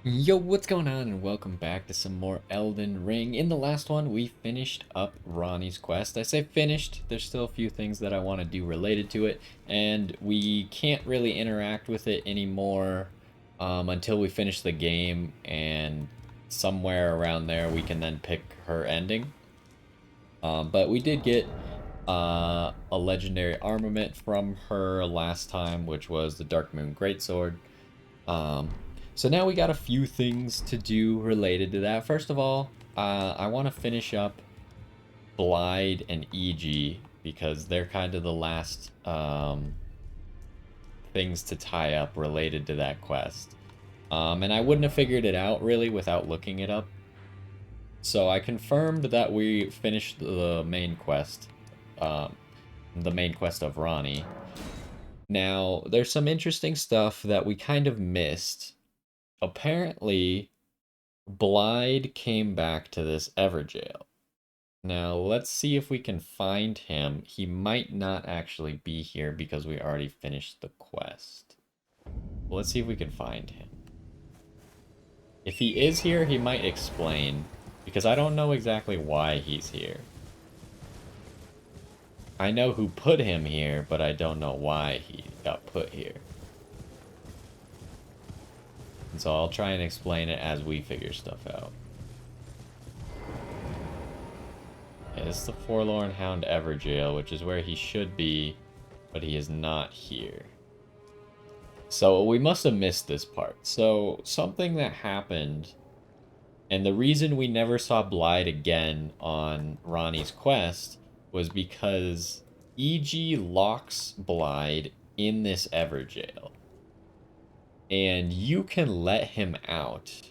Yo, what's going on? And welcome back to some more Elden Ring. In the last one, we finished up Ronnie's quest. I say finished, there's still a few things that I want to do related to it, and we can't really interact with it anymore until we finish the game, and somewhere around there we can then pick her ending. But we did get a legendary armament from her last time, which was the Dark Moon Greatsword. Um, so now we got a few things to do related to that. First of all, I want to finish up Blide and EG because they're kind of the last things to tie up related to that quest. And I wouldn't have figured it out really without looking it up. So I confirmed that we finished the main quest of Ronnie. Now, there's some interesting stuff that we kind of missed. Apparently, Blide came back to this Everjail. Now, let's see if we can find him. He might not actually be here because we already finished the quest. Let's see if we can find him. If he is here, he might explain, because I don't know exactly why he's here. I know who put him here, but I don't know why he got put here. And so I'll try and explain it as we figure stuff out. Yeah, this is the Forlorn Hound Everjail, which is where he should be, but he is not here. So we must have missed this part. So something that happened, and the reason we never saw Blide again on Ronnie's quest was because EG locks Blide in this Everjail. And you can let him out,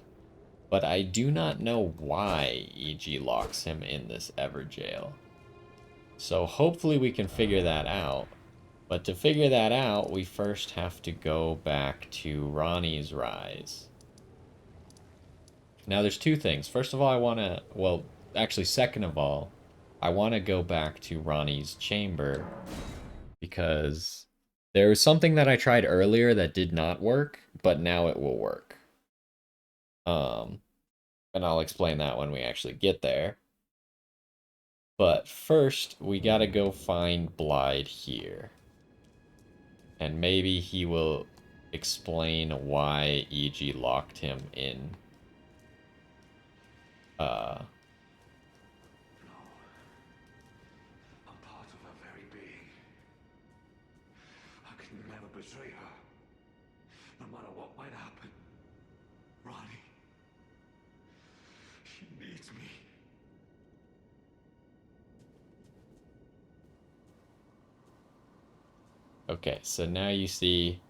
but I do not know why EG locks him in this Everjail. So hopefully we can figure that out. But to figure that out, we first have to go back to Ronnie's Rise. Now there's two things. First of all, I want to, well, actually second of all, I want to go back to Ronnie's chamber because there was something that I tried earlier that did not work, but now it will work. And I'll explain that when we actually get there. But first, we gotta go find Blide here. And maybe he will explain why EG locked him in. I'm part of her very being. I could never betray her, no matter what might happen. Ronnie, she needs me. Okay, so now you see.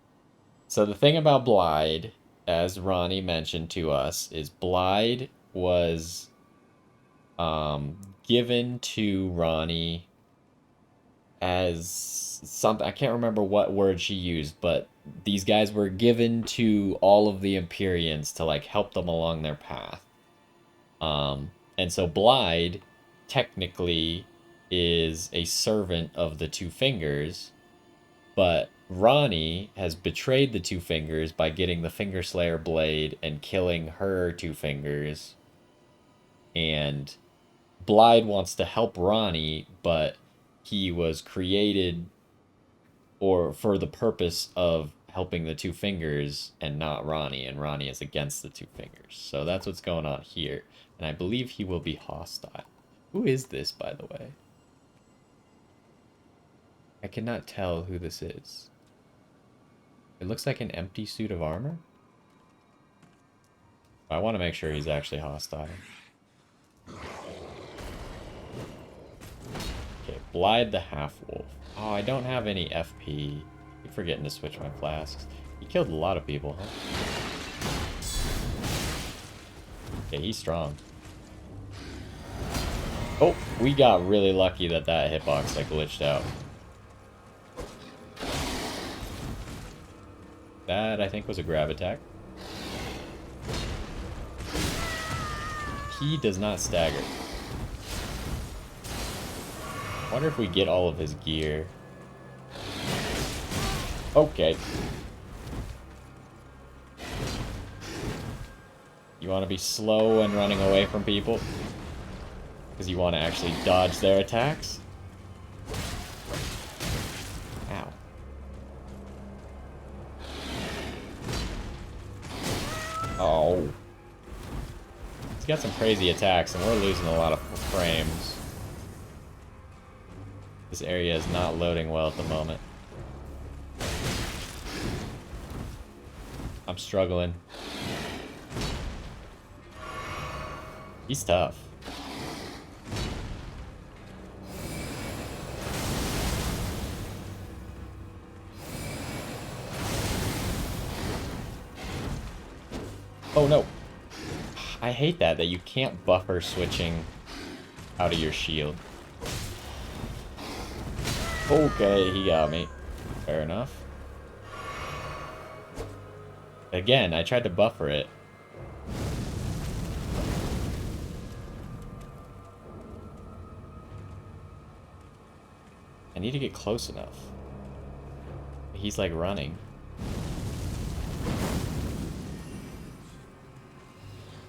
So the thing about Blide, as Ronnie mentioned to us, is Blide was given to Ronnie as something. I can't remember what word she used, but these guys were given to all of the Empyreans to like help them along their path. And so Blide technically is a servant of the Two Fingers, but Ronnie has betrayed the Two Fingers by getting the Finger Slayer blade and killing her Two Fingers. And Blide wants to help Ronnie, but he was created or for the purpose of helping the Two Fingers and not Ronnie, and Ronnie is against the Two Fingers. So that's what's going on here, and I believe he will be hostile. Who is this, by the way? I cannot tell who this is. It looks like an empty suit of armor. I want to make sure he's actually hostile. Okay, Blide the Half-Wolf. Oh, I don't have any FP. Keep forgetting to switch my flasks. He killed a lot of people, huh? Okay, he's strong. Oh, we got really lucky that that hitbox like glitched out. That, I think, was a grab attack. He does not stagger. I wonder if we get all of his gear. Okay. You want to be slow and running away from people. Because you want to actually dodge their attacks. Ow. Oh. He's got some crazy attacks, and we're losing a lot of frames. This area is not loading well at the moment. I'm struggling. He's tough. Oh no. I hate that you can't buffer switching out of your shield. Okay, he got me. Fair enough. Again, I tried to buffer it. I need to get close enough. He's like running.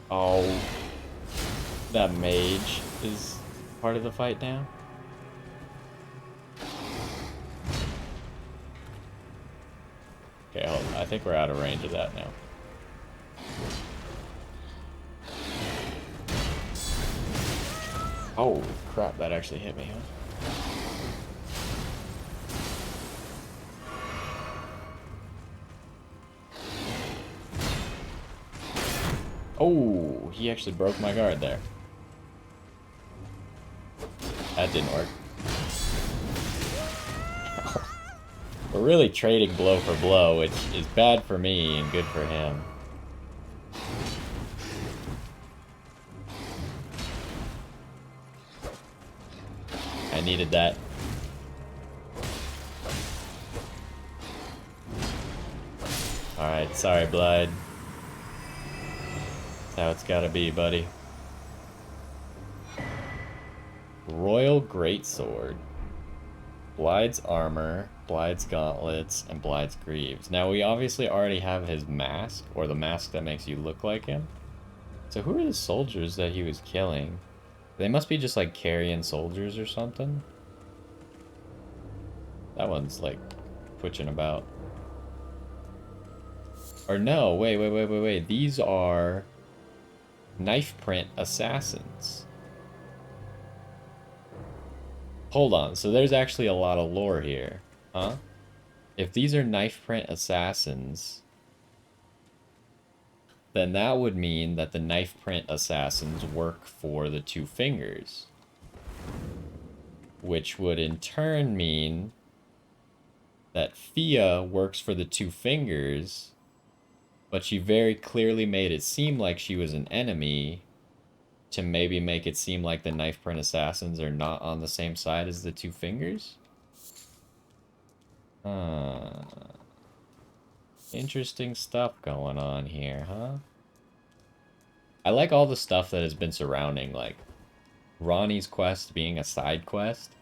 Oh. That mage is part of the fight now. Okay, hold on. I think we're out of range of that now. Oh, crap. That actually hit me, huh? Oh, he actually broke my guard there. That didn't work. We're really trading blow for blow, which is bad for me and good for him. I needed that. Alright, sorry, Blide. That's how it's gotta be, buddy. Royal Greatsword. Blide's armor, Blide's gauntlets, and Blide's greaves. Now, we obviously already have his mask, or the mask that makes you look like him. So who are the soldiers that he was killing? They must be just, like, carrion soldiers or something. That one's, like, twitching about. Or no, wait. These are knife print assassins. Hold on, so there's actually a lot of lore here, huh? If these are knife print assassins, then that would mean that the knife print assassins work for the Two Fingers. Which would in turn mean that Fia works for the Two Fingers, but she very clearly made it seem like she was an enemy to maybe make it seem like the knife print assassins are not on the same side as the Two Fingers? Interesting stuff going on here, huh? I like all the stuff that has been surrounding, like, Ronnie's quest being a side quest.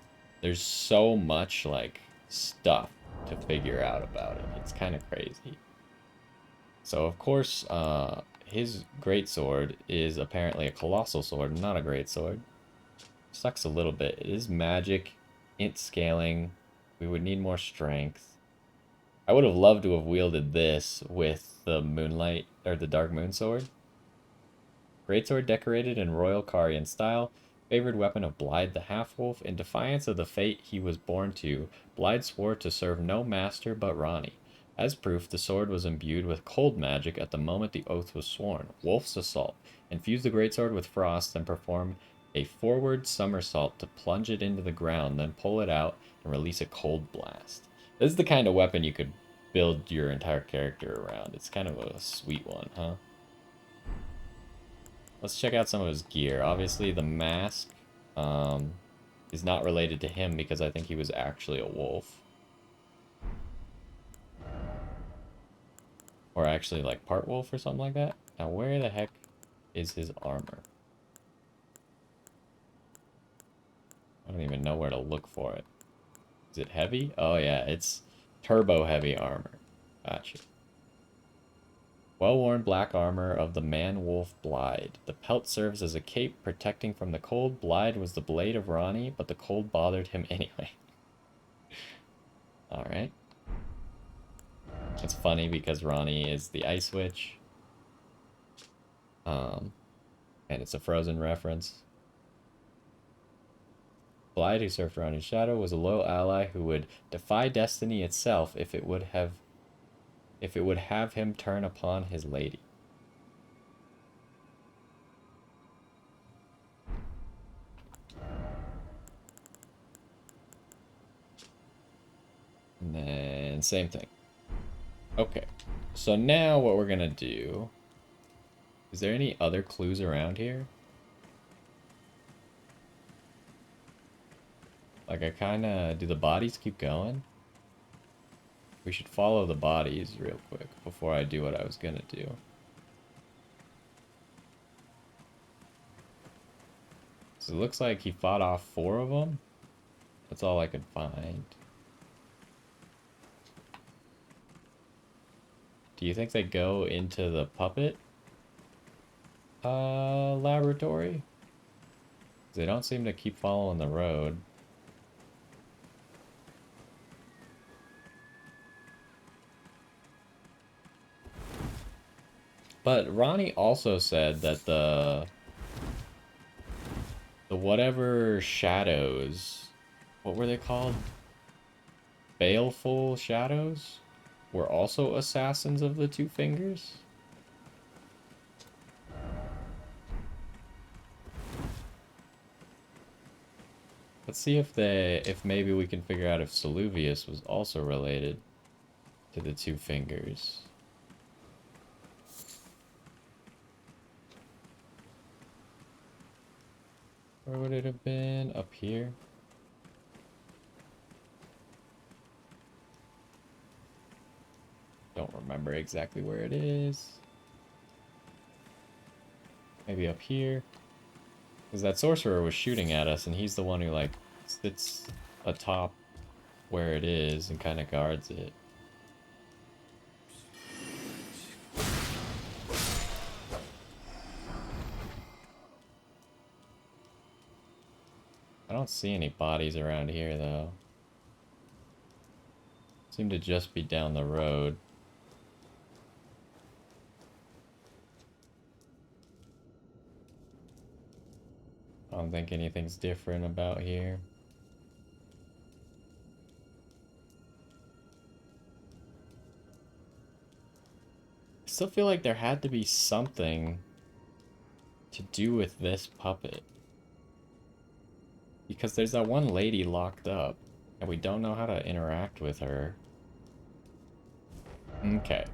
There's so much, like, stuff to figure out about it. It's kind of crazy. So, of course, his greatsword is apparently a colossal sword, not a greatsword. Sucks a little bit. It is magic, int scaling. We would need more strength. I would have loved to have wielded this with the moonlight, or the dark moon sword. Greatsword decorated in royal Carian style, favored weapon of Blide the Half-Wolf. In defiance of the fate he was born to, Blide swore to serve no master but Ronnie. As proof, the sword was imbued with cold magic at the moment the oath was sworn. Wolf's Assault. Infuse the greatsword with frost and perform a forward somersault to plunge it into the ground, then pull it out and release a cold blast. This is the kind of weapon you could build your entire character around. It's kind of a sweet one, huh? Let's check out some of his gear. Obviously, the mask is not related to him because I think he was actually a wolf. Or actually, like, part wolf or something like that. Now, where the heck is his armor? I don't even know where to look for it. Is it heavy? Oh, yeah, it's turbo heavy armor. Gotcha. Well-worn black armor of the man-wolf Blide. The pelt serves as a cape protecting from the cold. Blide was the blade of Ronnie, but the cold bothered him anyway. Alright. It's funny because Ronnie is the Ice Witch. And it's a Frozen reference. Blide, who served Ronnie's shadow, was a loyal ally who would defy destiny itself if it would have him turn upon his lady. And then same thing. Okay. So now what we're gonna do. Is there any other clues around here? Like I kinda do the bodies keep going? We should follow the bodies real quick before I do what I was gonna do. So it looks like he fought off 4 of them. That's all I could find. Do you think they go into the puppet laboratory? They don't seem to keep following the road. But Ronnie also said that the whatever shadows, what were they called? Baleful shadows were also assassins of the Two Fingers? Let's see if maybe we can figure out if Saluvius was also related to the Two Fingers. Where would it have been? Up here? Don't remember exactly where it is. Maybe up here? Because that sorcerer was shooting at us, and he's the one who, like, sits atop where it is and kind of guards it. I don't see any bodies around here, though. Seem to just be down the road. I don't think anything's different about here. I still feel like there had to be something to do with this puppet. Because there's that one lady locked up, and we don't know how to interact with her. Okay.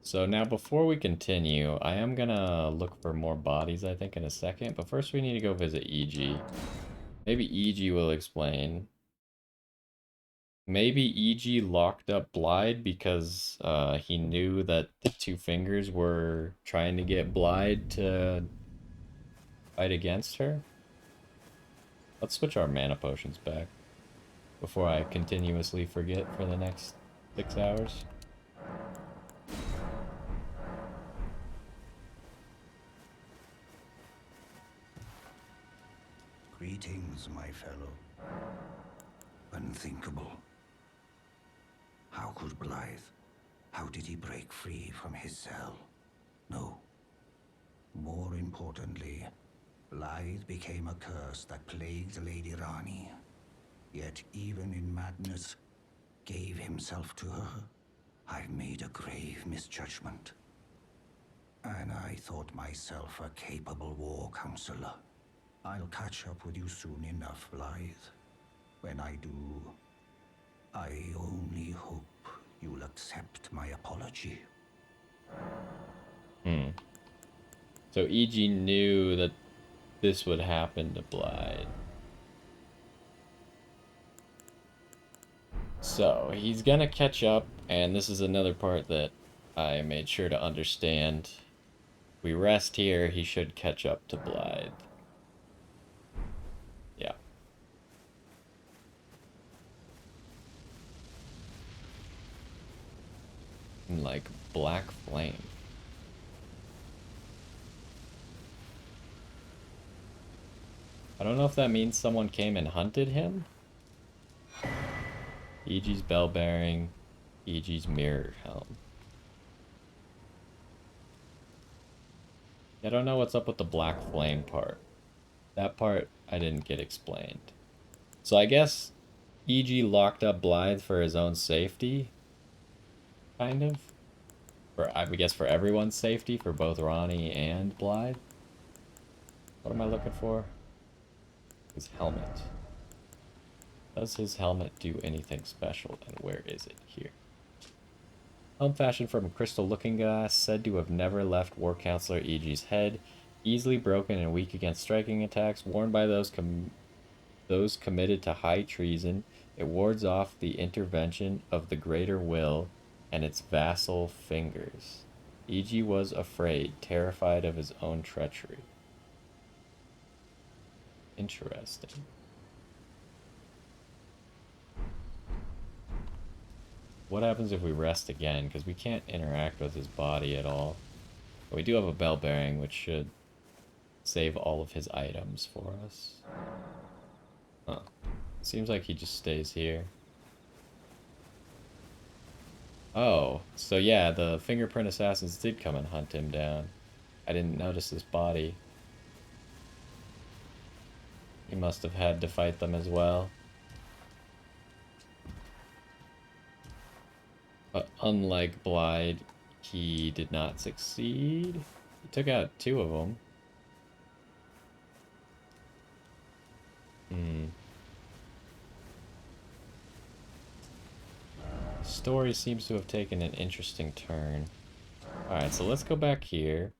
So now before we continue, I am gonna look for more bodies, I think, in a second. But first we need to go visit EG. Maybe EG will explain. Maybe EG locked up Blide because he knew that the Two Fingers were trying to get Blide to fight against her. Let's switch our mana potions back before I continuously forget for the next 6 hours. Greetings, my fellow. Unthinkable. How could Blythe? How did he break free from his cell? No. More importantly, Blythe became a curse that plagued Lady Rani. Yet even in madness, gave himself to her. I've made a grave misjudgment. And I thought myself a capable war counselor. I'll catch up with you soon enough, Blythe. When I do, I only hope you'll accept my apology. So EG knew that this would happen to Blide. So he's gonna catch up, and this is another part that I made sure to understand. We rest here, he should catch up to Blide. Yeah. And like black flame. I don't know if that means someone came and hunted him. EG's bell bearing, EG's mirror helm. I don't know what's up with the black flame part. That part I didn't get explained. So I guess EG locked up Blythe for his own safety, kind of. I guess for everyone's safety, for both Ronnie and Blythe. What am I looking for? His helmet. Does his helmet do anything special, and where is it? Here. Helm fashioned from a crystal looking glass, said to have never left War Counselor EG's head, easily broken and weak against striking attacks, worn by those committed to high treason. It wards off the intervention of the greater will and its vassal fingers. EG was afraid, terrified of his own treachery. Interesting. What happens if we rest again? Because we can't interact with his body at all. But we do have a bell bearing, which should save all of his items for us. Huh. Seems like he just stays here. Oh, so yeah, the fingerprint assassins did come and hunt him down. I didn't notice his body. He must have had to fight them as well. But unlike Blythe, he did not succeed. He took out 2 of them. Story seems to have taken an interesting turn. Alright, so let's go back here.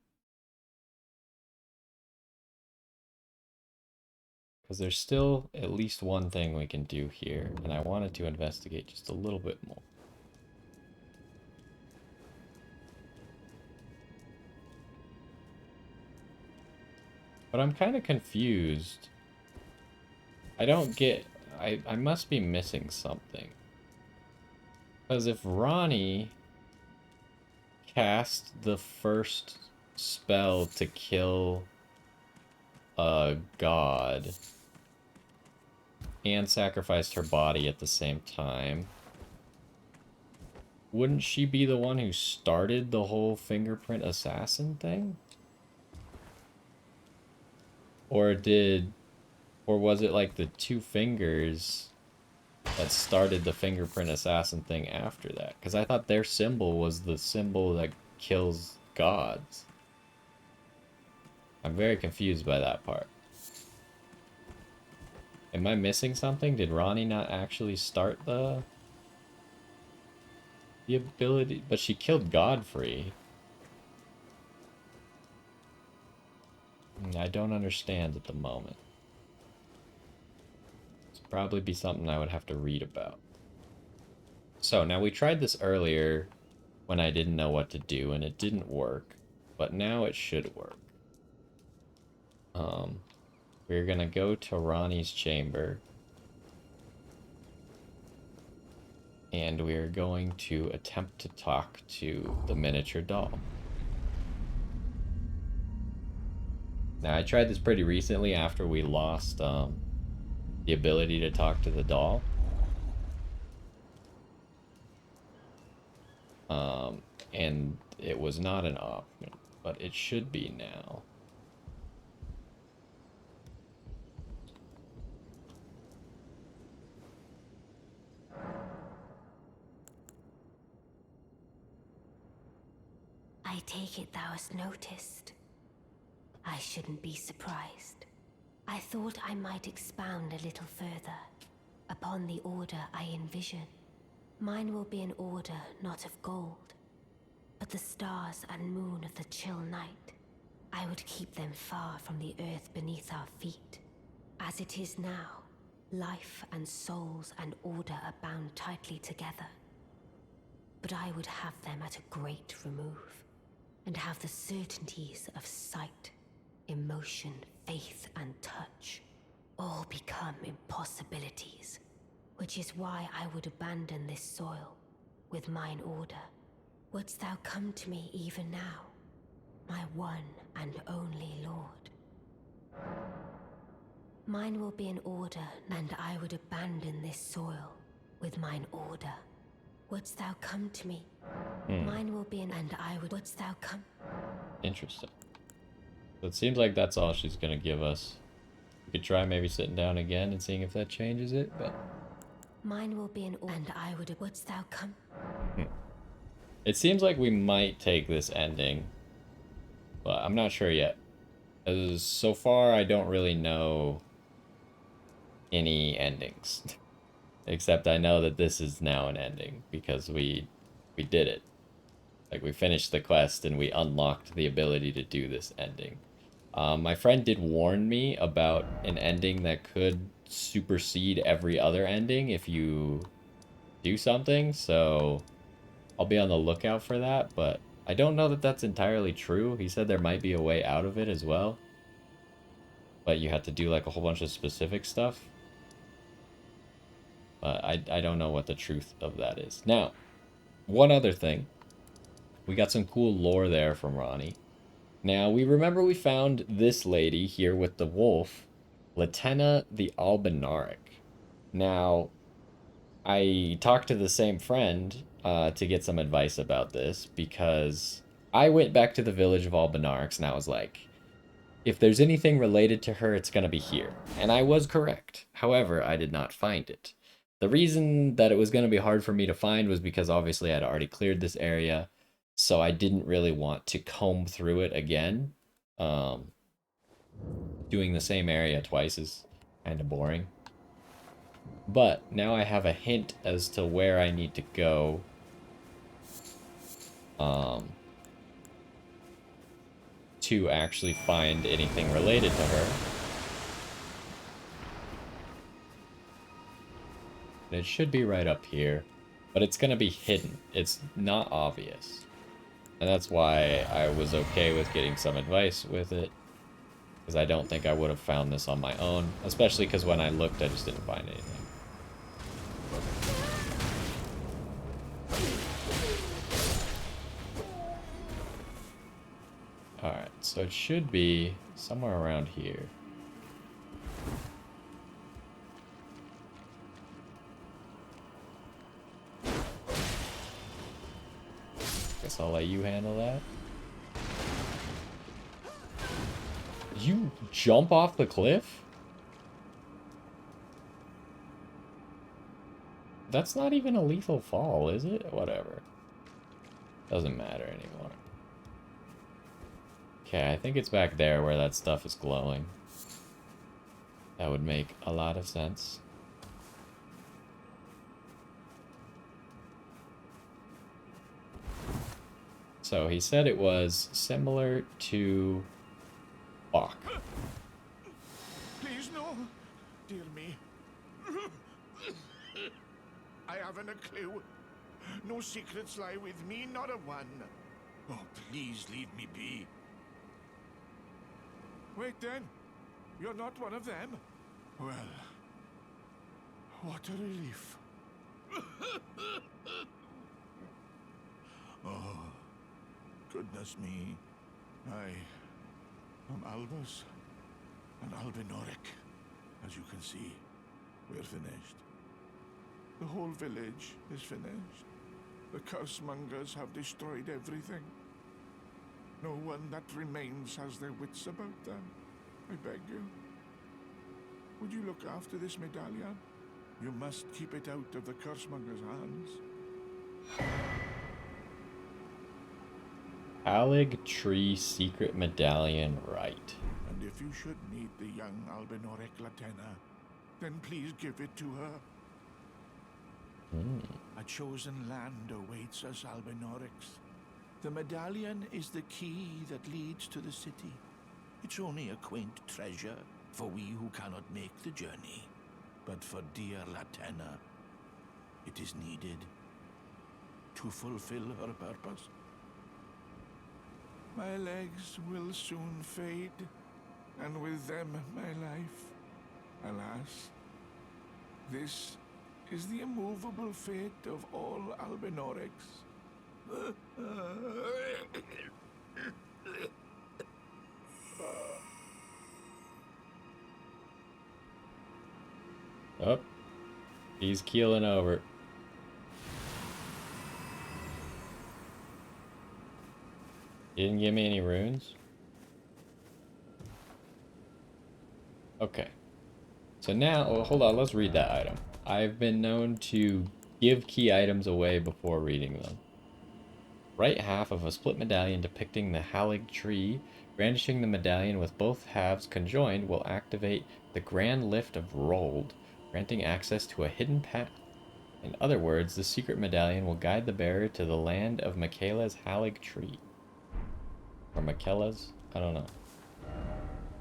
Because there's still at least one thing we can do here, and I wanted to investigate just a little bit more. But I'm kind of confused. I don't get... I must be missing something. Because if Ronnie cast the first spell to kill a god and sacrificed her body at the same time, wouldn't she be the one who started the whole fingerprint assassin thing? Or was it like the 2 fingers that started the fingerprint assassin thing after that? Because I thought their symbol was the symbol that kills gods. I'm very confused by that part. Am I missing something? Did Ronnie not actually start the ability? But she killed Godfrey. I don't understand at the moment. It's probably be something I would have to read about. So now we tried this earlier when I didn't know what to do and it didn't work, but now it should work. We're gonna go to Ronnie's chamber and we're going to attempt to talk to the miniature doll. Now, I tried this pretty recently after we lost the ability to talk to the doll. And it was not an option, but it should be now. I take it thou hast noticed. I shouldn't be surprised. I thought I might expound a little further upon the order I envision. Mine will be an order not of gold, but the stars and moon of the chill night. I would keep them far from the earth beneath our feet. As it is now, life and souls and order are bound tightly together. But I would have them at a great remove, and have the certainties of sight, emotion, faith, and touch all become impossibilities, which is why I would abandon this soil with mine order. Wouldst thou come to me even now, my one and only lord? Mine will be an order, and I would abandon this soil with mine order. Wouldst thou come to me? Mine will be an and I would. Wouldst thou come? Interesting. So it seems like that's all she's gonna give us. We could try maybe sitting down again and seeing if that changes it, but Mine will be an order, and I would. Wouldst thou come? it seems like we might take this ending, but I'm not sure yet. As so far, I don't really know any endings, except I know that this is now an ending because we did it. Like, we finished the quest and we unlocked the ability to do this ending. My friend did warn me about an ending that could supersede every other ending if you do something, so I'll be on the lookout for that, but I don't know that that's entirely true. He said there might be a way out of it as well, but you have to do like a whole bunch of specific stuff. But I don't know what the truth of that is. Now, one other thing. We got some cool lore there from Ronnie. Now, we remember we found this lady here with the wolf, Latenna the Albinauric. Now, I talked to the same friend to get some advice about this because I went back to the village of Albinaurics and I was like, if there's anything related to her, it's going to be here. And I was correct. However, I did not find it. The reason that it was going to be hard for me to find was because obviously I'd already cleared this area, so I didn't really want to comb through it again. Doing the same area twice is kind of boring. But now I have a hint as to where I need to go. To actually find anything related to her. It should be right up here, but it's gonna be hidden. It's not obvious. And that's why I was okay with getting some advice with it, because I don't think I would have found this on my own, especially because when I looked, I just didn't find anything. Alright, so it should be somewhere around here. Guess I'll let you handle that. You jump off the cliff? That's not even a lethal fall, is it? Whatever. Doesn't matter anymore. Okay, I think it's back there where that stuff is glowing. That would make a lot of sense. So he said it was similar to Bach. Please, no. Dear me. I haven't a clue. No secrets lie with me, not a one. Oh, please leave me be. Wait then. You're not one of them? Well, what a relief. Oh, goodness me. I am Albus and Albinauric. As you can see, we're finished. The whole village is finished. The cursemongers have destroyed everything. No one that remains has their wits about them. I beg you. Would you look after this medallion? You must keep it out of the cursemonger's hands. Allig Tree Secret Medallion, right. And if you should meet the young Albinauric Latenna, then please give it to her. A chosen land awaits us Albinaurics. The medallion is the key that leads to the city. It's only a quaint treasure for we who cannot make the journey. But for dear Latenna, it is needed to fulfill her purpose. My legs will soon fade, and with them my life. Alas, this is the immovable fate of all Albinaurics. Oh, he's keeling over. He didn't give me any runes. Okay. So now, well, hold on, let's read that item. I've been known to give key items away before reading them. Right half of a split medallion depicting the Halig tree. Brandishing the medallion with both halves conjoined will activate the Grand Lift of Rold, granting access to a hidden path. In other words, the secret medallion will guide the bearer to the land of Michaela's Halig tree. Or Michaela's? I don't know.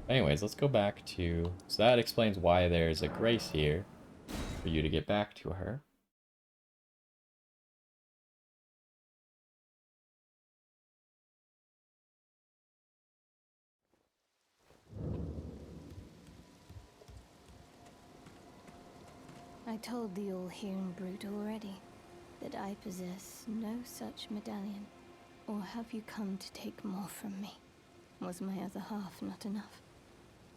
Anyways, let's go back to... So that explains why there's a grace here for you to get back to her. I told the all-hearing brute already that I possess no such medallion. Or have you come to take more from me? Was my other half not enough?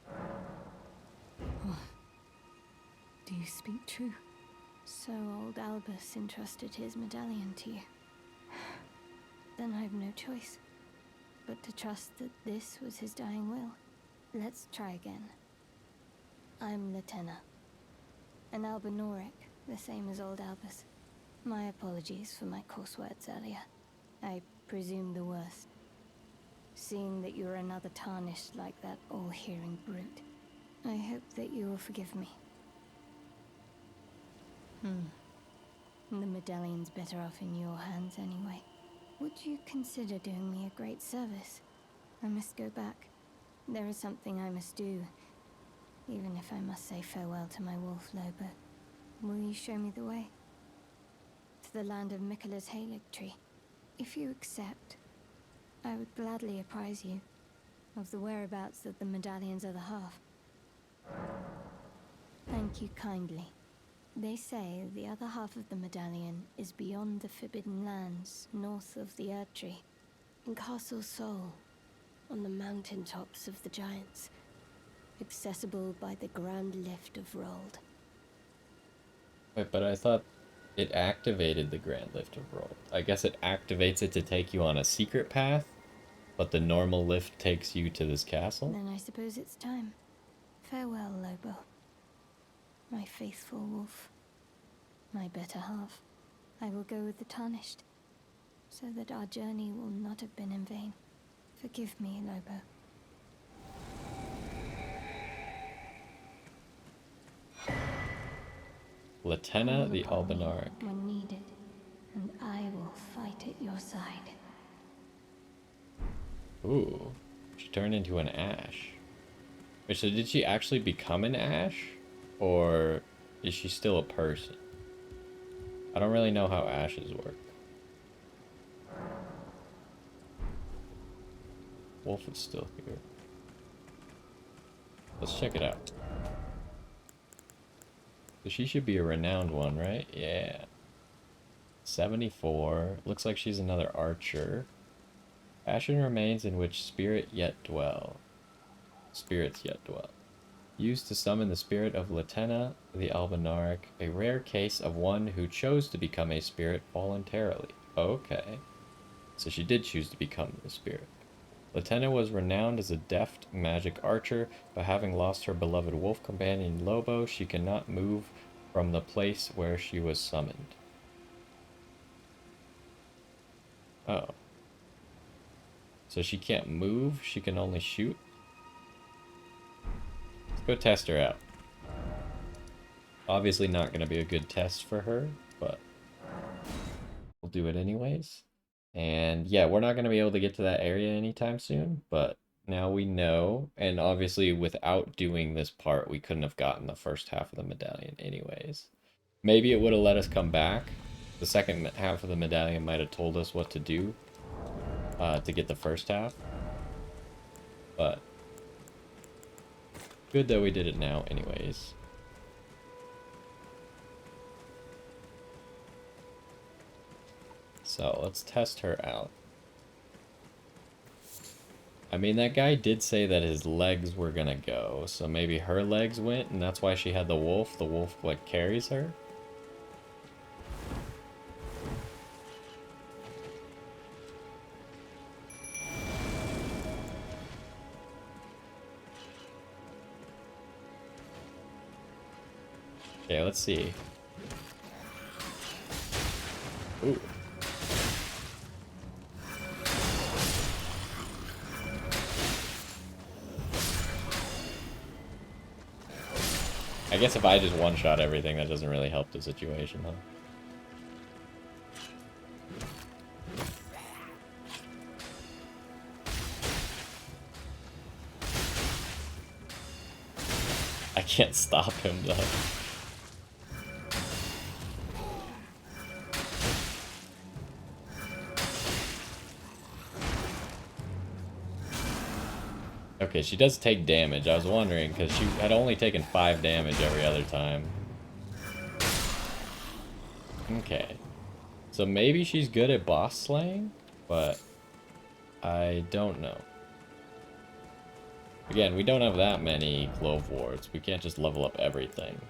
Or do you speak true? So old Albus entrusted his medallion to you. Then I've no choice but to trust that this was his dying will. Let's try again. I'm Latenna, an Albinauric, the same as old Albus. My apologies for my coarse words earlier. I presume the worst. Seeing that you're another tarnished like that all-hearing brute, I hope that you will forgive me. The medallion's better off in your hands anyway. Would you consider doing me a great service? I must go back. There is something I must do, even if I must say farewell to my wolf Lobo. Will you show me the way? To the land of Michaela's Halig tree. If you accept, I would gladly apprise you of the whereabouts of the medallion's other half. Thank you kindly. They say the other half of the medallion is beyond the Forbidden Lands, north of the Erd Tree, in Castle Sol, on the mountain tops of the Giants, accessible by the Grand Lift of Rold. Wait, but I thought it activated the Grand Lift of Roll. I guess it activates it to take you on a secret path, but the normal lift takes you to this castle? Then I suppose it's time. Farewell, Lobo. My faithful wolf. My better half. I will go with the Tarnished, so that our journey will not have been in vain. Forgive me, Lobo. Latenna Call the upon me Albinauric. when needed, and I will fight at your side. Ooh, she turned into an ash. Wait, so did she actually become an ash? Or is she still a person? I don't really know how ashes work. Wolf is still here. Let's check it out. So she should be a renowned one, right? Yeah. 74. Looks like she's another archer. Ashen remains in which spirits yet dwell. Used to summon the spirit of Latenna the Albinauric, a rare case of one who chose to become a spirit voluntarily. Okay. So she did choose to become the spirit. Latenna was renowned as a deft magic archer, but having lost her beloved wolf companion Lobo, she cannot move from the place where she was summoned. Oh. So she can't move, she can only shoot? Let's go test her out. Obviously not going to be a good test for her, but we'll do it anyways. And yeah, we're not going to be able to get to that area anytime soon, but now we know. And obviously without doing this part, we couldn't have gotten the first half of the medallion anyways. Maybe it would have let us come back. The second half of the medallion might have told us what to do to get the first half. But good that we did it now anyways. So let's test her out. I mean, that guy did say that his legs were gonna go, so maybe her legs went, and that's why she had the wolf. The wolf, like, carries her? Okay, let's see. Ooh. I guess if I just one-shot everything, that doesn't really help the situation, huh? I can't stop him, though. Okay, she does take damage. I was wondering, because she had only taken 5 damage every other time. Okay. So maybe she's good at boss slaying, but I don't know. Again, we don't have that many Clove Wards. We can't just level up everything.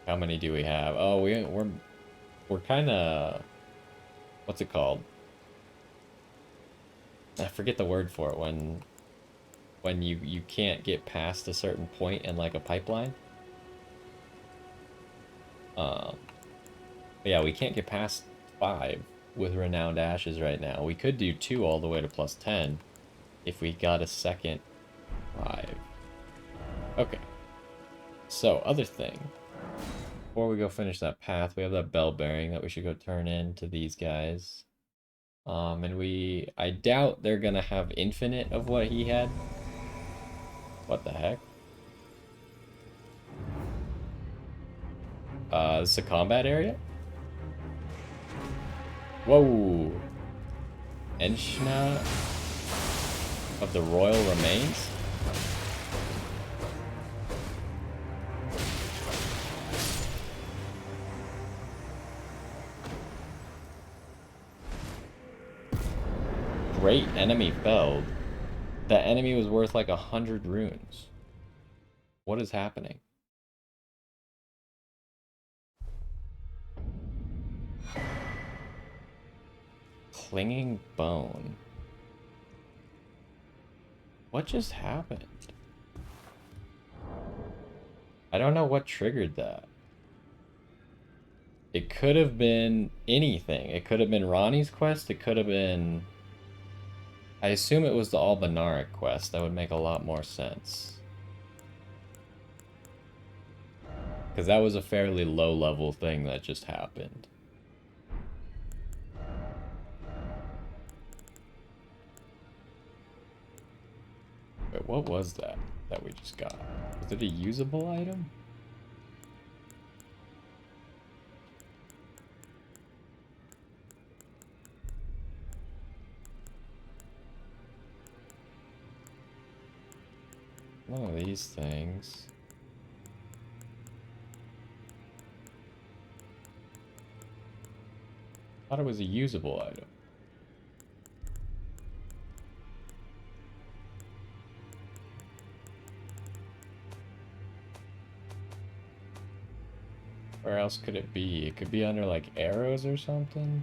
How many do we have? Oh, we're kind of... What's it called? I forget the word for it when you can't get past a certain point in like a pipeline. Um, yeah, we can't get past 5 with Renowned Ashes right now. We could do 2 all the way to plus 10 if we got a second 5. Okay. So, other thing. Before we go finish that path, we have that bell bearing that we should go turn in to these guys. And I doubt they're gonna have infinite of what he had. What the heck? This is a combat area? Whoa! Enshna of the Royal Remains? Great enemy felled. That enemy was worth like 100 runes. What is happening? Clinging bone. What just happened? I don't know what triggered that. It could have been anything. It could have been Ronnie's quest. It could have been... I assume it was the Albinauric quest. That would make a lot more sense. Because that was a fairly low-level thing that just happened. Wait, what was that we just got? Was it a usable item? One of these things. I thought it was a usable item. Where else could it be? It could be under like arrows or something.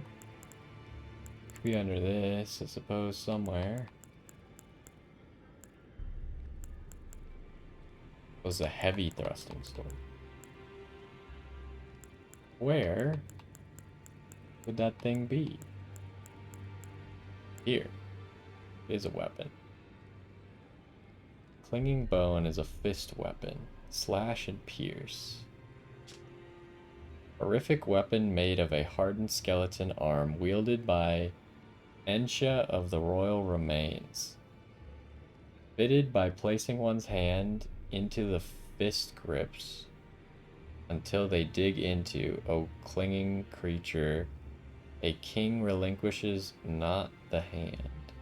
It could be under this, I suppose, somewhere. It was a heavy thrusting sword. Where would that thing be? Here. It is a weapon. Clinging bone is a fist weapon. Slash and pierce. Horrific weapon made of a hardened skeleton arm wielded by Ensha of the Royal Remains. Fitted by placing one's hand into the fist grips until they dig into, O clinging creature, a king relinquishes not the hand.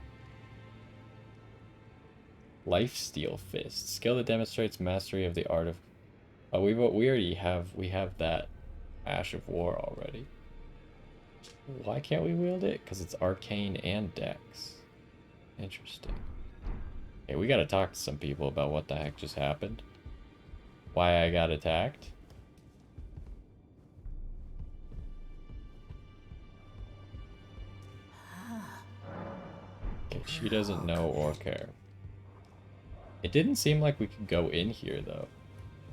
Lifesteal fist. Skill that demonstrates mastery of the art of... Oh, we already have... We have that Ash of War already. Why can't we wield it? Because it's arcane and dex. Interesting. Hey, we gotta talk to some people about what the heck just happened. Why I got attacked. Okay, she doesn't know or care. It didn't seem like we could go in here, though.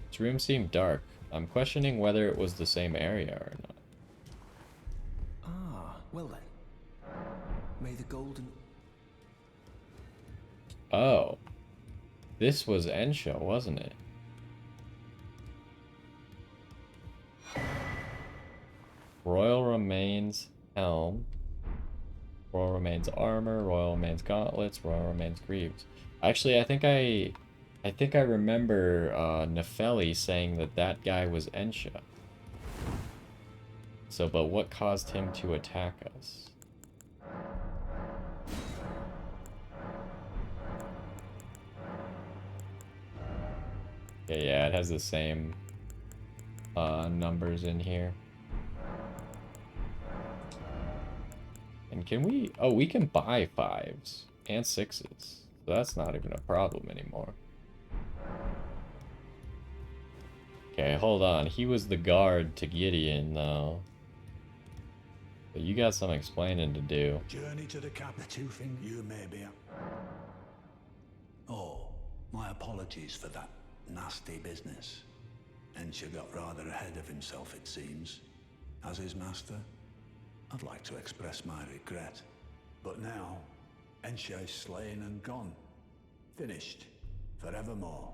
This room seemed dark. I'm questioning whether it was the same area or not. Ah, well then. May the golden... Oh. This was Ensha, wasn't it? Royal Remains Helm. Royal Remains Armor. Royal Remains Gauntlets. Royal Remains Greaves. Actually, I think I remember Nefeli saying that that guy was Ensha. So, but what caused him to attack us? Okay, yeah, it has the same numbers in here. And can we... Oh, we can buy 5s and 6s. So that's not even a problem anymore. Okay, hold on. He was the guard to Gideon, though. But you got some explaining to do. Journey to the cap, the two things you may be. Oh, my apologies for that nasty business. Ensha got rather ahead of himself, it seems. As his master, I'd like to express my regret. But now, Ensha is slain and gone. Finished. Forevermore.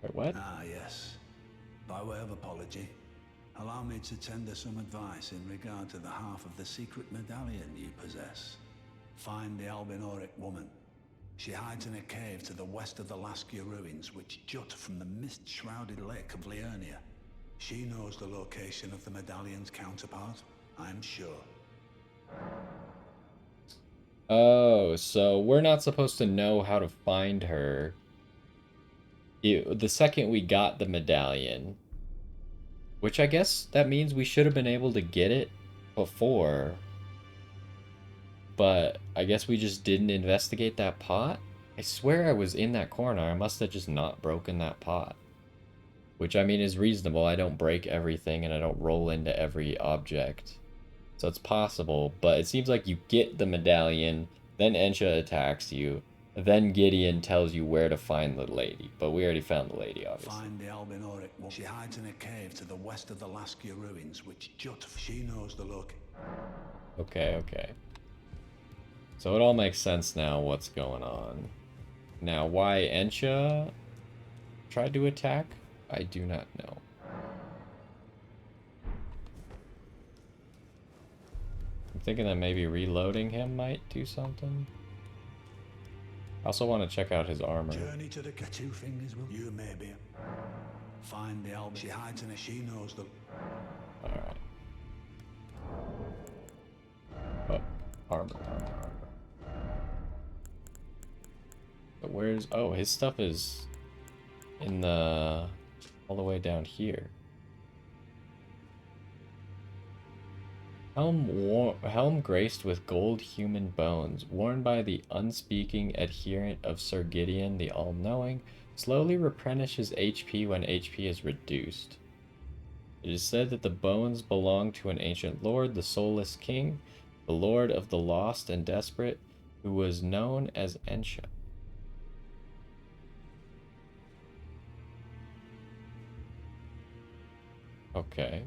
Wait, what? Ah, yes. By way of apology, allow me to tender some advice in regard to the half of the secret medallion you possess. Find the Albinauric woman. She hides in a cave to the west of the Laskia ruins, which jut from the mist-shrouded lake of Liurnia. She knows the location of the medallion's counterpart, I'm sure. Oh, so we're not supposed to know how to find her. The second we got the medallion, which I guess that means we should have been able to get it before, but I guess we just didn't investigate that pot. I swear I was in that corner. I must have just not broken that pot, which I mean is reasonable. I don't break everything and I don't roll into every object, so it's possible. But it seems like you get the medallion, then Ensha attacks you, then Gideon tells you where to find the lady. But we already found the lady, obviously. Find the Albinauric woman. She hides in a cave to the west of the Laskia ruins, which jut. She knows the look. Okay, okay. So it all makes sense now what's going on. Now, why Ensha tried to attack, I do not know. I'm thinking that maybe reloading him might do something. I also want to check out his armor. Journey to the two fingers will you maybe. Find the Alb. She hides in a. She knows the. Alright. Oh, armor. But where's... Oh, his stuff is in the... all the way down here. Helm graced with gold human bones, worn by the unspeaking adherent of Sir Gideon the All-Knowing, slowly replenishes HP when HP is reduced. It is said that the bones belong to an ancient lord, the Soulless King, the lord of the lost and desperate, who was known as Ensha. Okay.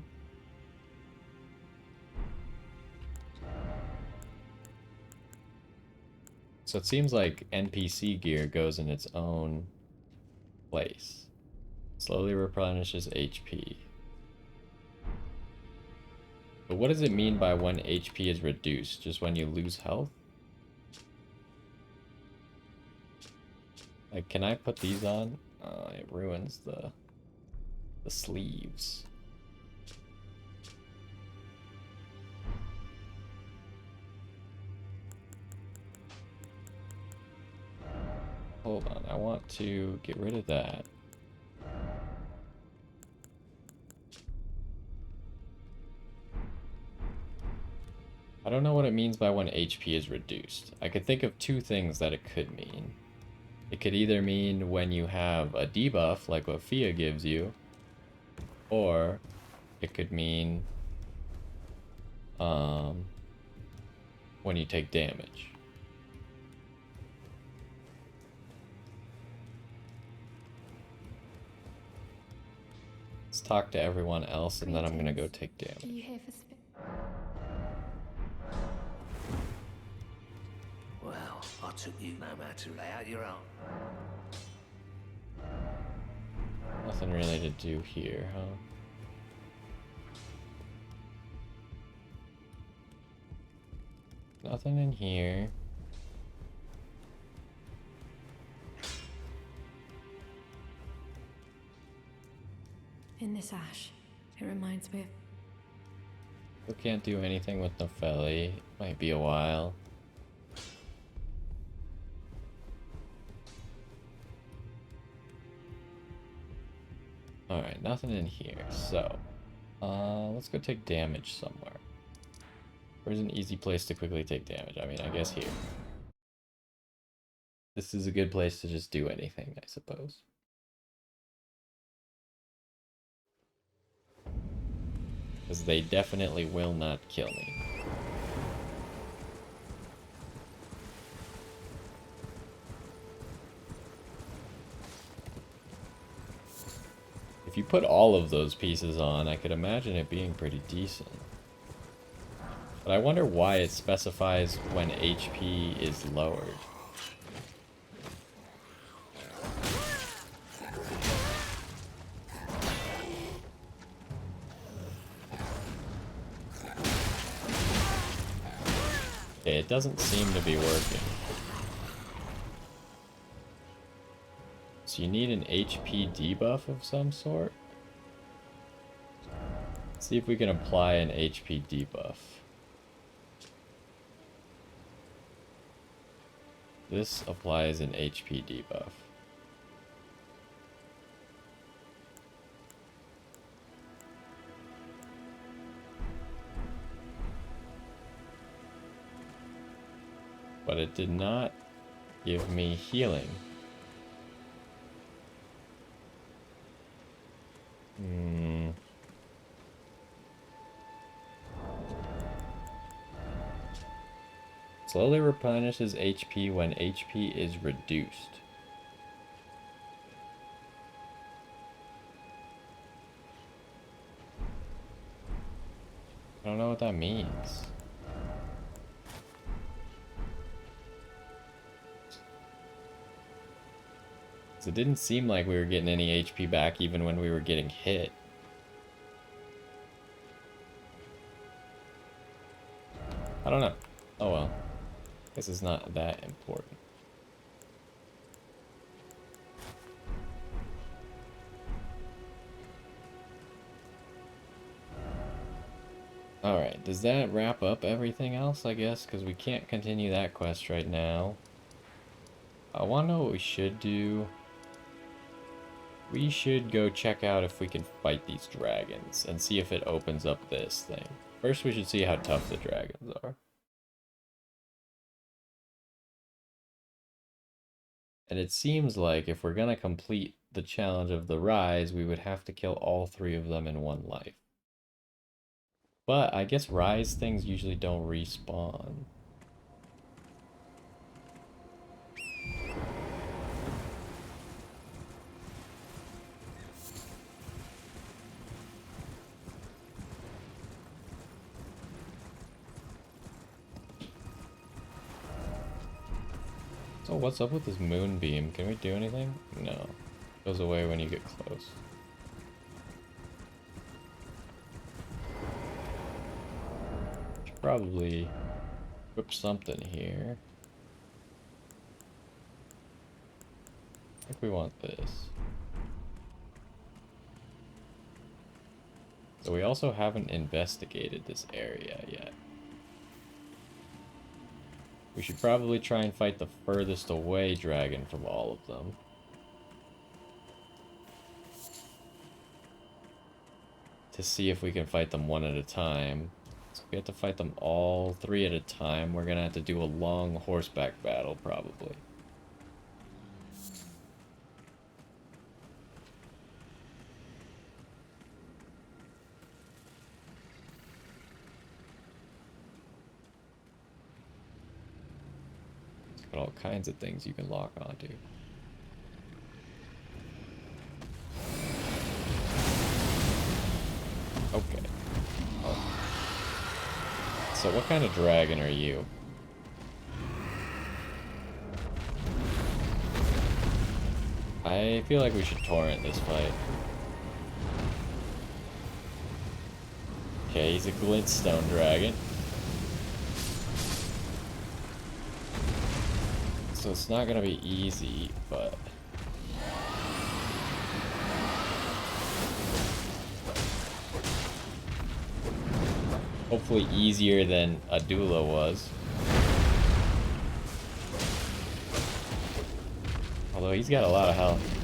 So it seems like NPC gear goes in its own place. Slowly replenishes HP. But what does it mean by when HP is reduced? Just when you lose health? Like, can I put these on? It ruins the sleeves. Hold on, I want to get rid of that. How I don't know what it means by when HP is reduced. I could think of two things that it could mean. It could either mean when you have a debuff, like what Fia gives you, or it could mean when you take damage. Let's talk to everyone else, and then I'm gonna go take damage. Are you here for spin? Well, I took you no matter to lay out your own. Nothing really to do here, huh? Nothing in here. In this ash, it reminds me of... We can't do anything with Nefeli. Might be a while. Alright, nothing in here. So, let's go take damage somewhere. Where's an easy place to quickly take damage? I mean, I guess here. This is a good place to just do anything, I suppose. Because they definitely will not kill me. If you put all of those pieces on, I could imagine it being pretty decent. But I wonder why it specifies when HP is lowered. Okay, it doesn't seem to be working. So you need an HP debuff of some sort? Let's see if we can apply an HP debuff. This applies an HP debuff. But it did not give me healing. Slowly replenishes HP when HP is reduced. I don't know what that means. It didn't seem like we were getting any HP back even when we were getting hit. I don't know. Oh well. Guess it's not that important. Alright, does that wrap up everything else, I guess? Because we can't continue that quest right now. I want to know what we should do. We should go check out if we can fight these dragons and see if it opens up this thing. First, we should see how tough the dragons are. And it seems like if we're gonna complete the challenge of the Rise, we would have to kill all 3 of them in one life. But I guess Rise things usually don't respawn. So what's up with this moonbeam? Can we do anything? No. It goes away when you get close. Should probably equip something here. I think we want this. So we also haven't investigated this area yet. We should probably try and fight the furthest away dragon from all of them. To see if we can fight them one at a time. So we have to fight them all 3 at a time. We're gonna have to do a long horseback battle, probably. It's got all kinds of things you can lock onto. Okay. Oh. So what kind of dragon are you? I feel like we should torrent this fight. Okay, he's a glintstone dragon. So it's not gonna be easy, but... hopefully easier than Adula was. Although he's got a lot of health.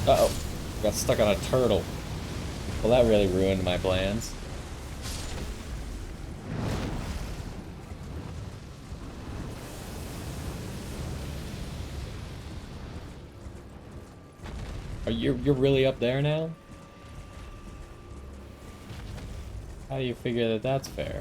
Uh-oh. Got stuck on a turtle. Well, that really ruined my plans. You're really up there now? How do you figure that that's fair?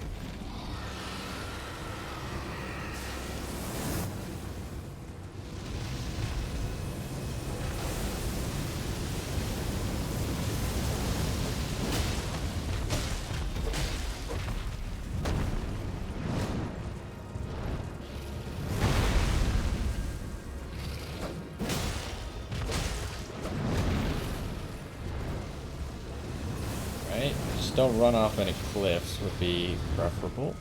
Don't run off any cliffs would be preferable.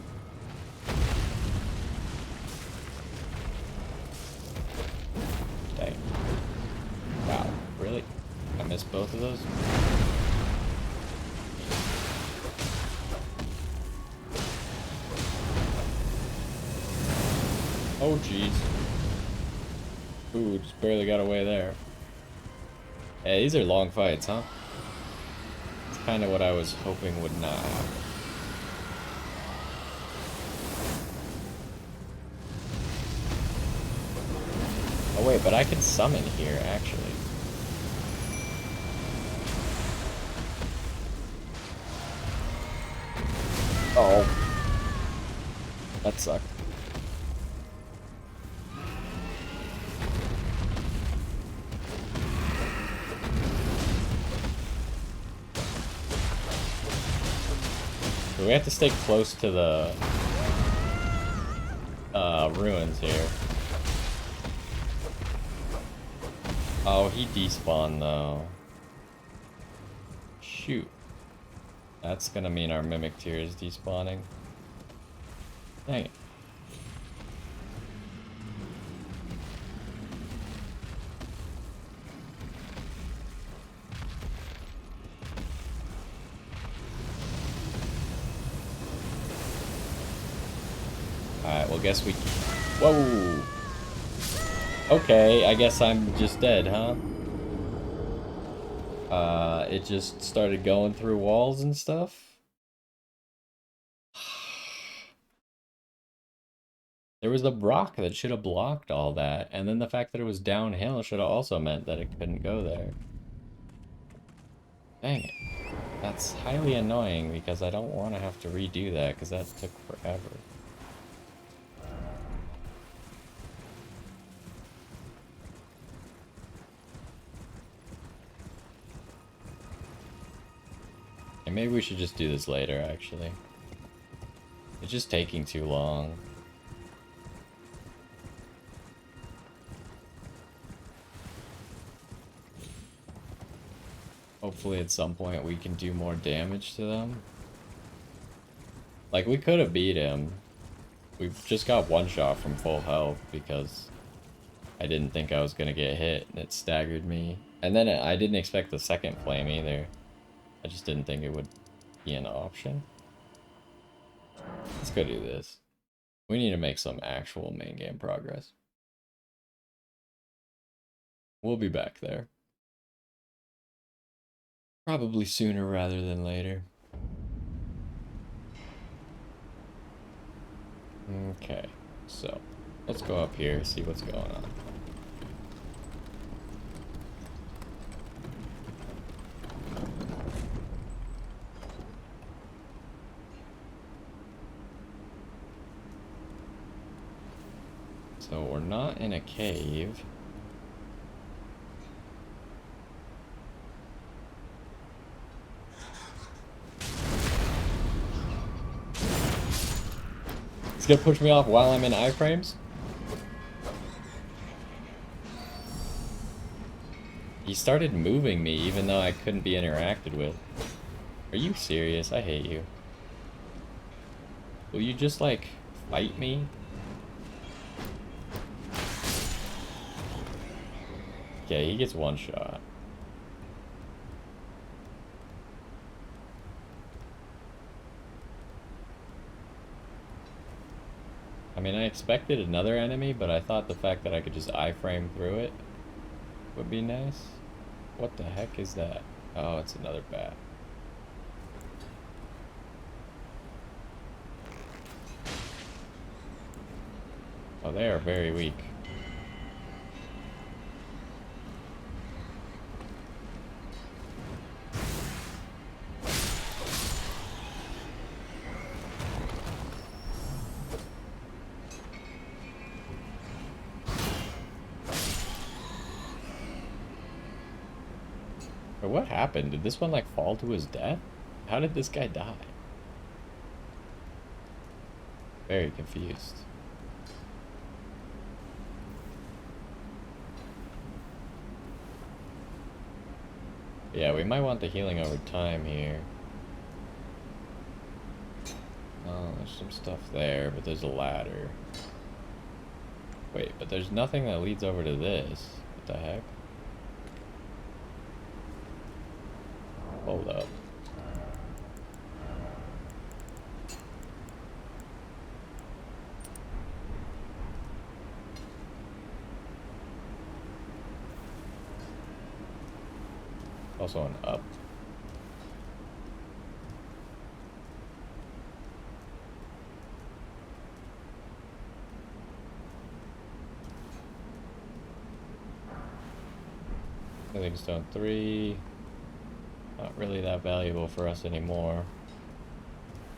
Dang. Wow, really? I missed both of those? Oh jeez. Ooh, just barely got away there. Hey, these are long fights, huh? Kind of what I was hoping would not happen. Oh wait, but I can summon here, actually. Oh. That sucked. We have to stay close to the ruins here. Oh, he despawned though. Shoot. That's gonna mean our Mimic tier is despawning. Dang it. Alright, well guess we... Whoa! Okay, I guess I'm just dead, huh? It just started going through walls and stuff? There was the rock that should have blocked all that, and then the fact that it was downhill should have also meant that it couldn't go there. Dang it. That's highly annoying because I don't want to have to redo that because that took forever. And maybe we should just do this later, actually. It's just taking too long. Hopefully at some point we can do more damage to them. Like, we could have beat him. We've just got one shot from full health because I didn't think I was gonna get hit and it staggered me. And then I didn't expect the second flame either. I just didn't think it would be an option. Let's go do this. We need to make some actual main game progress. We'll be back there. Probably sooner rather than later. Okay, so let's go up here, see what's going on. So we're not in a cave. He's gonna push me off while I'm in iframes? He started moving me even though I couldn't be interacted with. Are you serious? I hate you. Will you just, like, fight me? Okay, he gets one shot. I mean, I expected another enemy, but I thought the fact that I could just iframe through it would be nice. What the heck is that? Oh, it's another bat. Oh, they are very weak. But what happened? Did this one, like, fall to his death? How did this guy die? Very confused. Yeah, we might want the healing over time here. Oh, there's some stuff there, but there's a ladder. Wait, but there's nothing that leads over to this. What the heck? Hold up. Also an up. Livingstone 3. Not really that valuable for us anymore.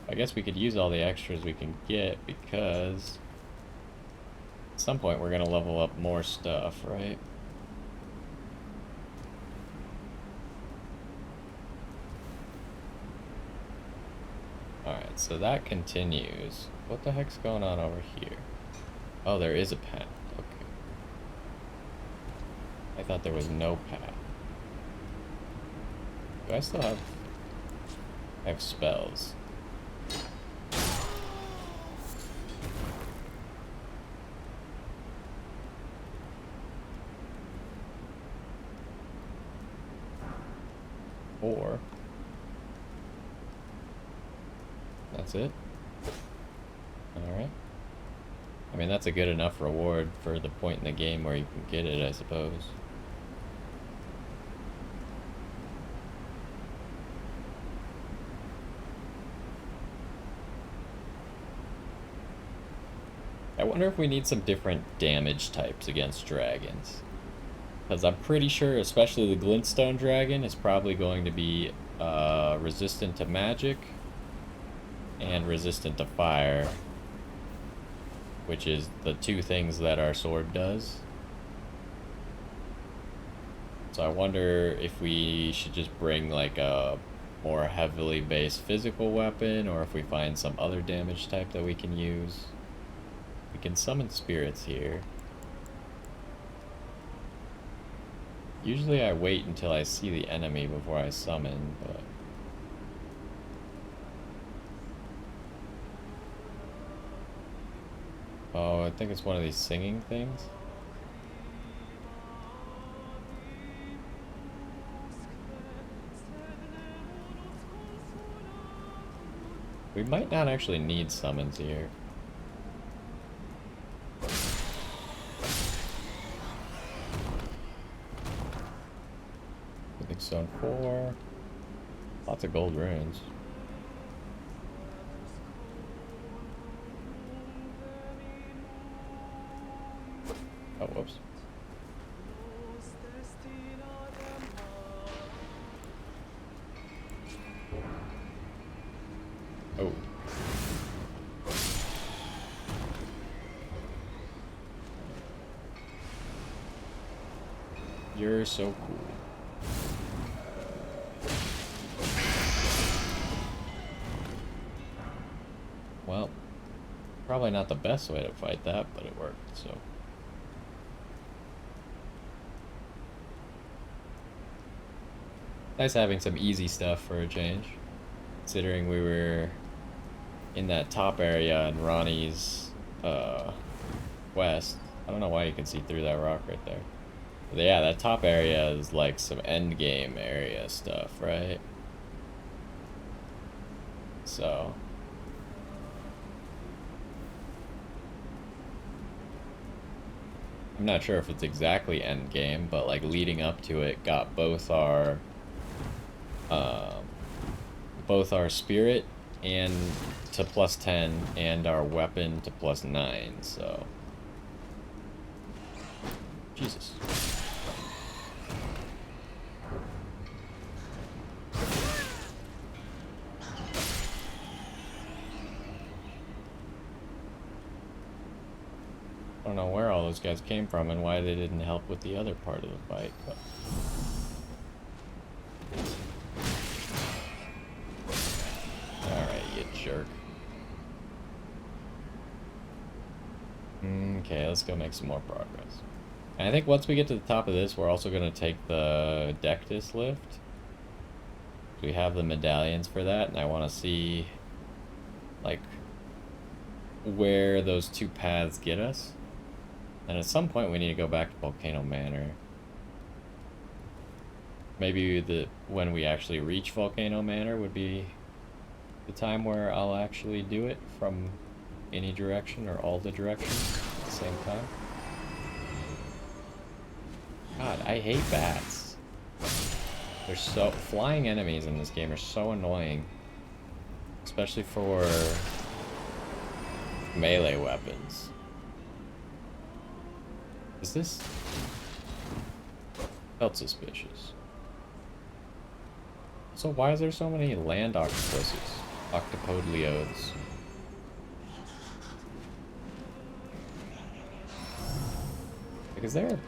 I guess we could use all the extras we can get because at some point we're gonna level up more stuff, right? Alright, so that continues. What the heck's going on over here? Oh, there is a path. Okay. I thought there was no path. Do I still have... I have spells. Or... That's it? Alright. I mean, that's a good enough reward for the point in the game where you can get it, I suppose. I wonder if we need some different damage types against dragons. Because I'm pretty sure, especially the glintstone dragon, is probably going to be resistant to magic and resistant to fire, which is the two things that our sword does. So I wonder if we should just bring like a more heavily based physical weapon, or if we find some other damage type that we can use. We can summon spirits here. Usually I wait until I see the enemy before I summon, but... Oh, I think it's one of these singing things. We might not actually need summons here. I think Zone 4. Lots of gold runes. Oh, whoops. Oh. You're so cool. Well, probably not the best way to fight that, but it worked, so. Nice having some easy stuff for a change. Considering we were in that top area in Ronnie's west. I don't know why you can see through that rock right there. But yeah, that top area is like some end game area stuff, right? So I'm not sure if it's exactly end game, but like leading up to it got both our spirit and to +10 and our weapon to +9, so Jesus. I don't know where all those guys came from and why they didn't help with the other part of the fight, but alright, you jerk. Okay, let's go make some more progress. And I think once we get to the top of this, we're also going to take the Dectus lift. We have the medallions for that, and I want to see, like, where those two paths get us. And at some point, we need to go back to Volcano Manor. Maybe when we actually reach Volcano Manor would be the time where I'll actually do it from any direction or all the directions at the same time. God, I hate bats. They're so... Flying enemies in this game are so annoying. Especially for melee weapons. Is this... Felt suspicious. So why is there so many land octopuses? Octopodleodes. Because they're...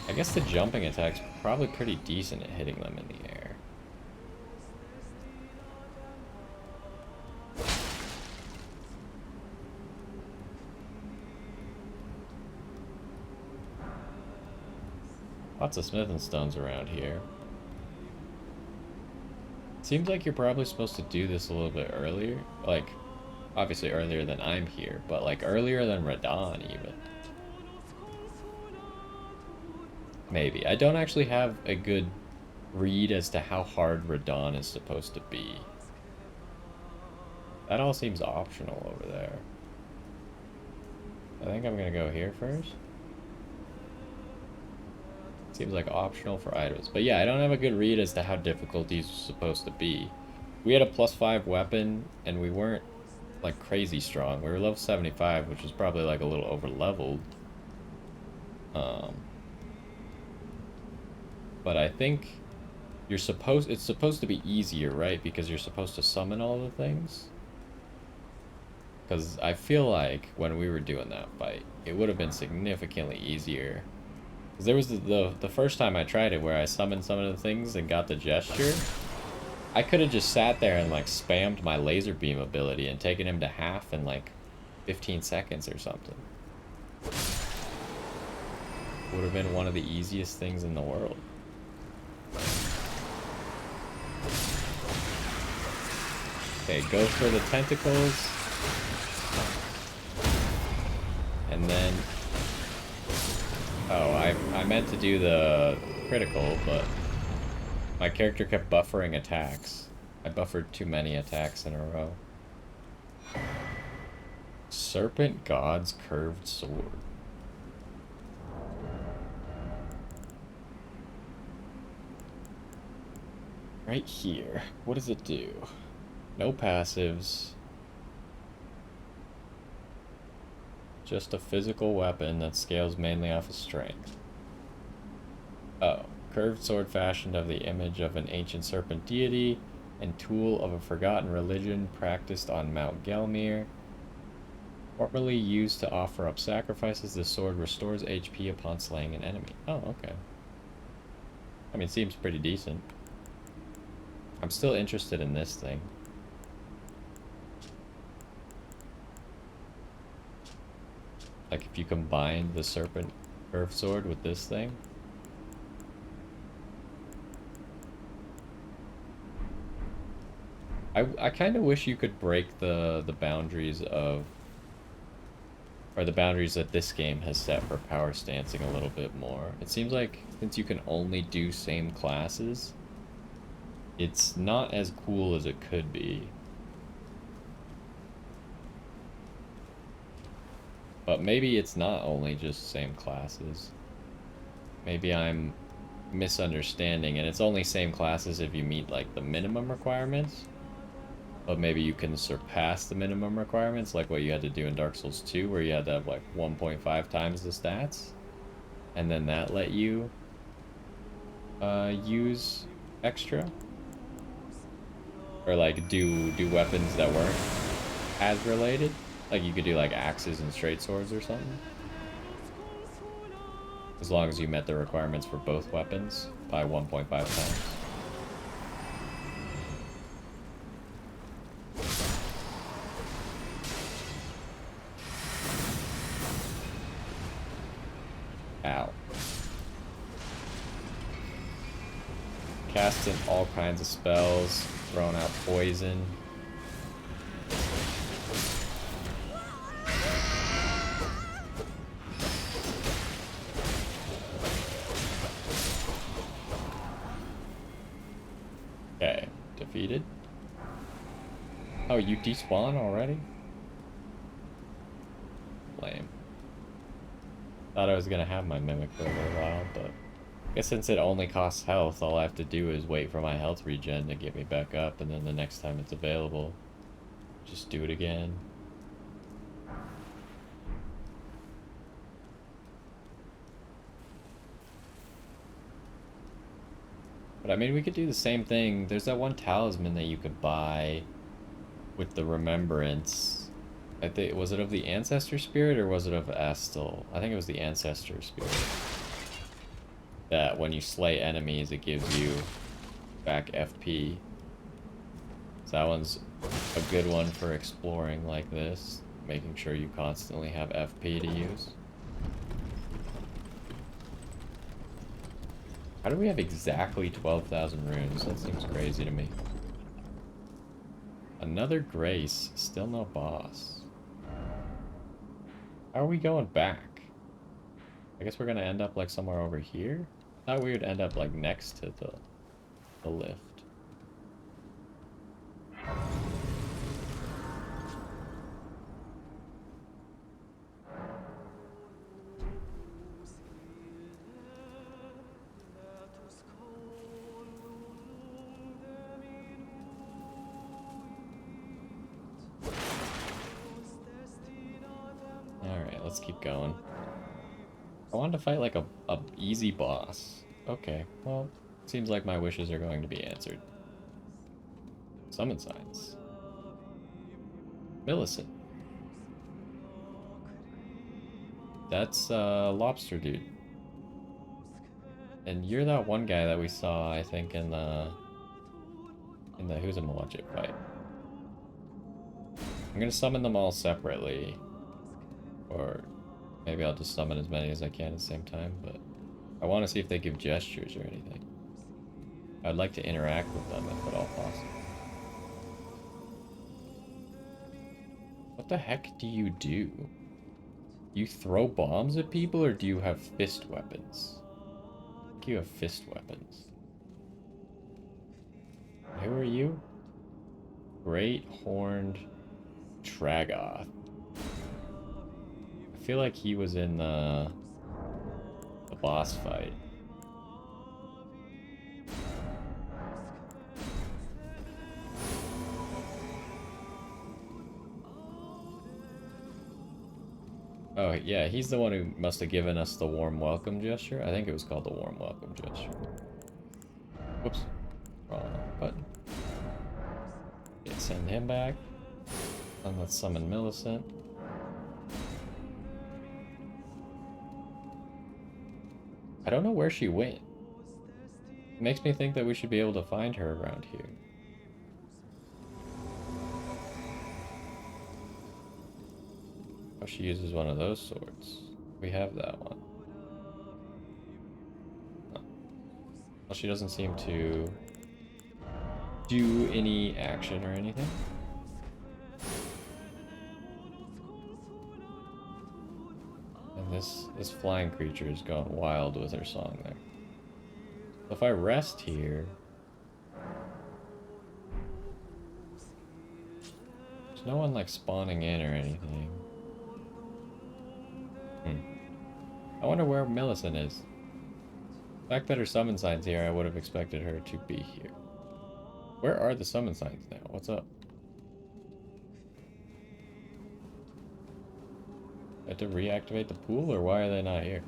I guess the jumping attack's probably pretty decent at hitting them in the air. Lots of smithing stones around here. Seems like you're probably supposed to do this a little bit earlier. Like, obviously earlier than I'm here, but like earlier than Radon even. Maybe. I don't actually have a good read as to how hard Radon is supposed to be. That all seems optional over there. I think I'm gonna go here first. Seems like optional for items. But yeah, I don't have a good read as to how difficult these are supposed to be. We had a +5 weapon, and we weren't, like, crazy strong. We were level 75, which was probably, like, a little over-leveled. But I think it's supposed to be easier, right? Because you're supposed to summon all the things. Because I feel like when we were doing that fight, it would have been significantly easier. Because there was the first time I tried it where I summoned some of the things and got the gesture. I could have just sat there and like spammed my laser beam ability and taken him to half in like 15 seconds or something. Would have been one of the easiest things in the world. Okay, go for the tentacles. meant to do the critical, but my character kept buffering attacks. I buffered too many attacks in a row. Serpent God's Curved Sword. Right here. What does it do? No passives. Just a physical weapon that scales mainly off of strength. Oh. Curved sword fashioned of the image of an ancient serpent deity and tool of a forgotten religion practiced on Mount Gelmir. Formerly used to offer up sacrifices, the sword restores HP upon slaying an enemy. Oh, okay. I mean, seems pretty decent. I'm still interested in this thing. Like, if you combine the serpent curved sword with this thing. I kind of wish you could break the boundaries of, or the boundaries that this game has set for power stancing a little bit more. It seems like since you can only do same classes, it's not as cool as it could be. But maybe it's not only just same classes. Maybe I'm misunderstanding, and it's only same classes if you meet like the minimum requirements. But maybe you can surpass the minimum requirements, like what you had to do in Dark Souls 2, where you had to have like 1.5 times the stats. And then that let you use extra. Or like do weapons that weren't as related. Like you could do like axes and straight swords or something. As long as you met the requirements for both weapons by 1.5 times. Ow. Casting all kinds of spells, throwing out poison. Okay, defeated. Oh, you despawn already? Lame. Thought I was gonna have my mimic for a little while, but I guess since it only costs health, all I have to do is wait for my health regen to get me back up, and then the next time it's available, just do it again. But I mean, we could do the same thing. There's that one talisman that you could buy with the remembrance. I think, was it of the Ancestor Spirit or was it of Astel? I think it was the Ancestor Spirit. That when you slay enemies, it gives you back FP. So that one's a good one for exploring like this, making sure you constantly have FP to use. How do we have exactly 12,000 runes? That seems crazy to me. Another Grace, still no boss. How are we going back? I guess we're gonna end up like somewhere over here? I thought we would end up like next to the lift. Alright, let's keep going. I wanted to fight like a easy boss. Okay, well, seems like my wishes are going to be answered. Summon signs. Millicent. That's Lobster Dude. And you're that one guy that we saw, I think, in the Who's in Watch It fight. I'm gonna summon them all separately. Or maybe I'll just summon as many as I can at the same time, but I want to see if they give gestures or anything. I'd like to interact with them if at all possible. What the heck do you do? You throw bombs at people or do you have fist weapons? think you have fist weapons. Who are you? Great Horned Tragoth. I feel like he was in the boss fight. Oh, yeah, he's the one who must have given us the warm welcome gesture. I think it was called the warm welcome gesture. Whoops. Wrong button. Okay, send him back. And let's summon Millicent. I don't know where she went. It makes me think that we should be able to find her around here. Oh, she uses one of those swords. We have that one. Oh. Well, she doesn't seem to do any action or anything. And this flying creature is going wild with her song there. If I rest here, there's no one like spawning in or anything. I wonder where Millicent is. The fact that her summon sign's here, I would have expected her to be here. Where are the summon signs now? What's up? I have to reactivate the pool, or why are they not here?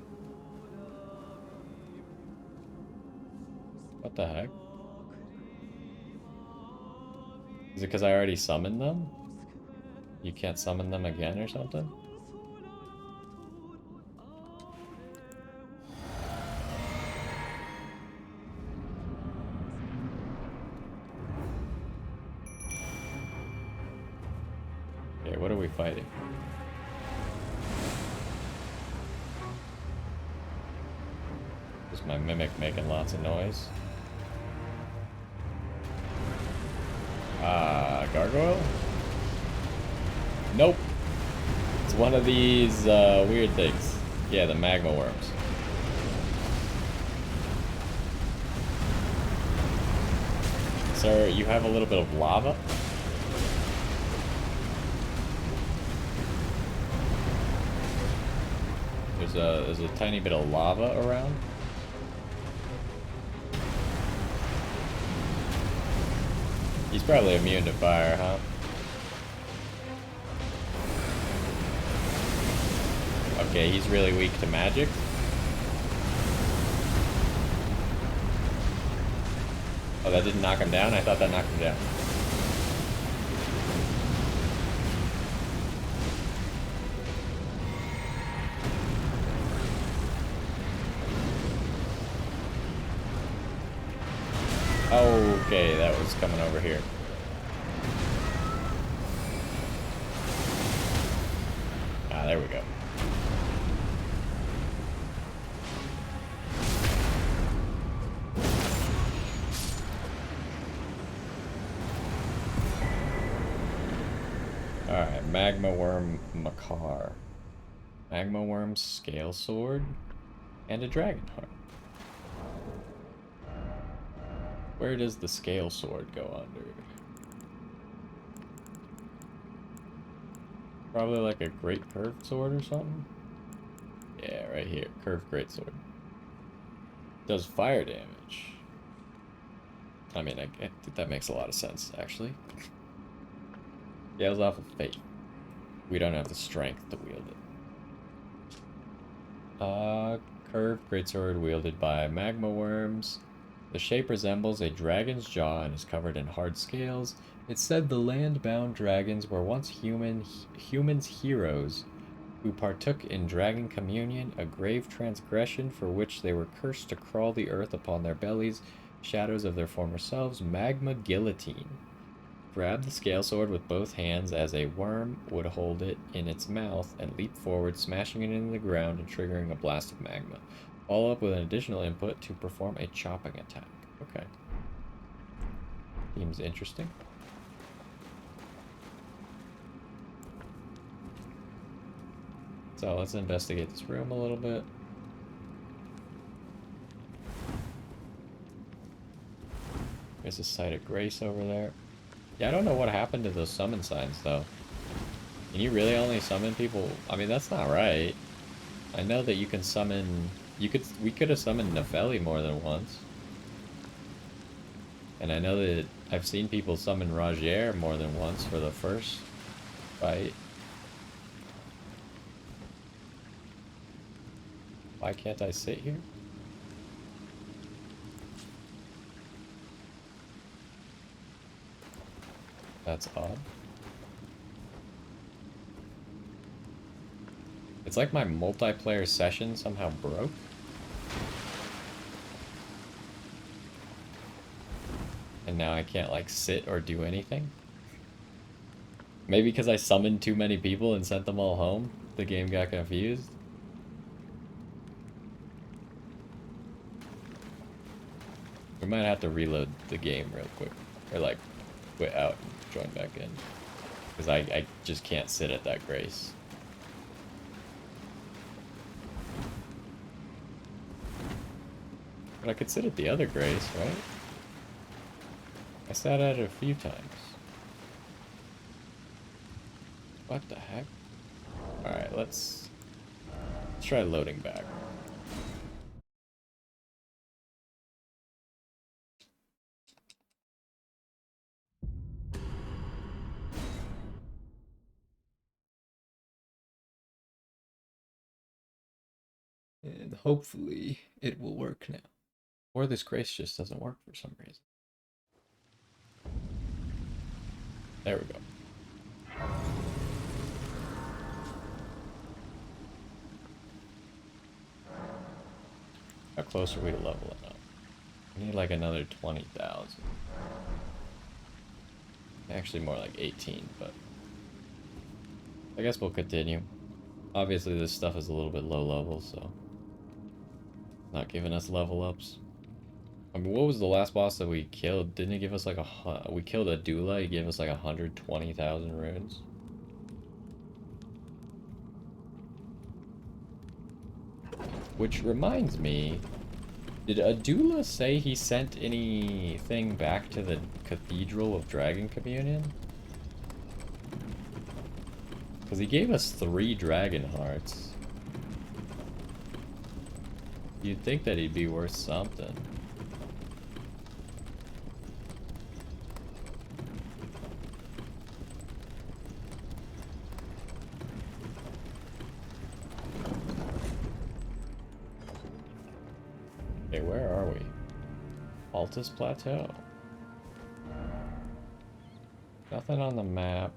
What the heck? Is it because I already summoned them? You can't summon them again or something? Okay, what are we fighting? Is my mimic making lots of noise? Gargoyle? Nope. It's one of these weird things. Yeah, the magma worms. Sir, you have a little bit of lava? There's a tiny bit of lava around. He's probably immune to fire, huh? Okay, he's really weak to magic. Oh, that didn't knock him down? I thought that knocked him down. Okay, that was coming over here. Ah, there we go. Alright, Magma Wyrm Makar. Magma Wyrm Scale Sword and a Dragon Heart. Where does the Scale Sword go under? Probably like a Great Curved Sword or something? Yeah, right here. Curved Great Sword. Does fire damage. I mean, I think that makes a lot of sense, actually. Scales off of Fate. We don't have the strength to wield it. Curved Greatsword wielded by Magma Worms. The shape resembles a dragon's jaw and is covered in hard scales. It's said the land-bound dragons were once humans' heroes who partook in dragon communion, a grave transgression for which they were cursed to crawl the earth upon their bellies, shadows of their former selves. Magma Guillotine. Grab the scale sword with both hands as a worm would hold it in its mouth and leap forward, smashing it into the ground and triggering a blast of magma. Follow up with an additional input to perform a chopping attack. Okay. Seems interesting. So let's investigate this room a little bit. There's a site of grace over there. Yeah, I don't know what happened to those summon signs, though. Can you really only summon people? I mean, that's not right. I know that you can summon... We could have summoned Nefeli more than once. And I know that I've seen people summon Rogier more than once for the first fight. Why can't I sit here? That's odd. It's like my multiplayer session somehow broke. And now I can't, like, sit or do anything. Maybe because I summoned too many people and sent them all home, the game got confused. We might have to reload the game real quick. Or, like, quit out and join back in. Because I just can't sit at that grace. But I could sit at the other grace, right? I sat at it a few times. What the heck? Alright, let's try loading back. And hopefully it will work now. Or this grace just doesn't work for some reason. There we go. How close are we to leveling up? We need like another 20,000. Actually more like 18, but I guess we'll continue. Obviously this stuff is a little bit low level, so not giving us level ups. I mean, what was the last boss that we killed? Didn't it give us like we killed a doula, he gave us like 120,000 runes. Which reminds me, did Adula say he sent anything back to the Cathedral of Dragon Communion? Because he gave us 3 dragon hearts. You'd think that he'd be worth something. Okay, where are we? Altus Plateau. Nothing on the map.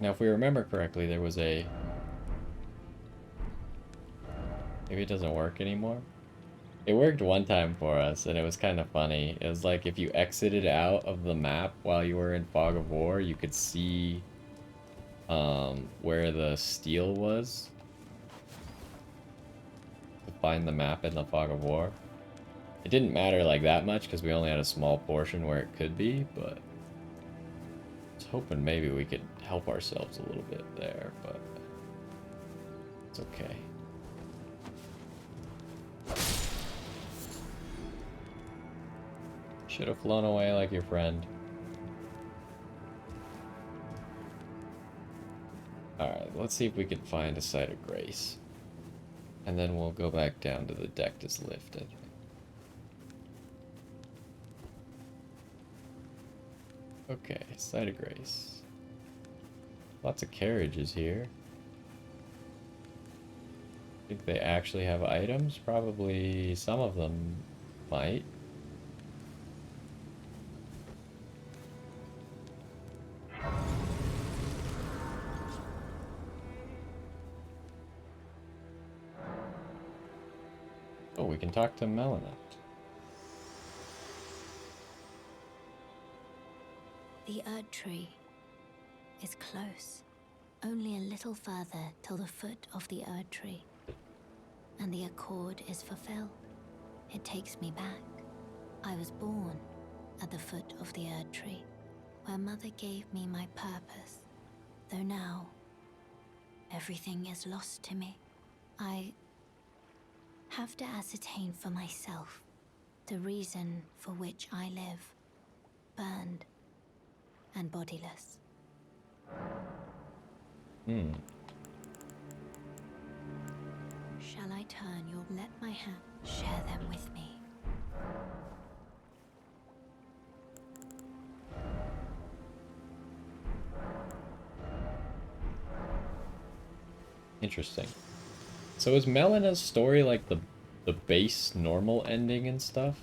Now, if we remember correctly, there was a... Maybe it doesn't work anymore? It worked one time for us, and it was kind of funny. It was like if you exited out of the map while you were in Fog of War, you could see where the steel was. To find the map in the Fog of War. It didn't matter like that much because we only had a small portion where it could be, but I was hoping maybe we could help ourselves a little bit there, but it's okay. Should have flown away like your friend. Alright, let's see if we can find a site of grace. And then we'll go back down to the Dectus lift, I think. Okay, site of grace. Lots of carriages here. Think they actually have items? Probably some of them might. Oh, we can talk to Melina. The Erd Tree is close. Only a little further till the foot of the Erd Tree. And the accord is fulfilled. It takes me back. I was born at the foot of the Erd Tree, where Mother gave me my purpose. Though now, everything is lost to me. I have to ascertain for myself The reason for which I live, burned and bodiless. Hmm. Shall I turn your... Let my hand share them with me. Interesting. So is Melena's story like the base normal ending and stuff?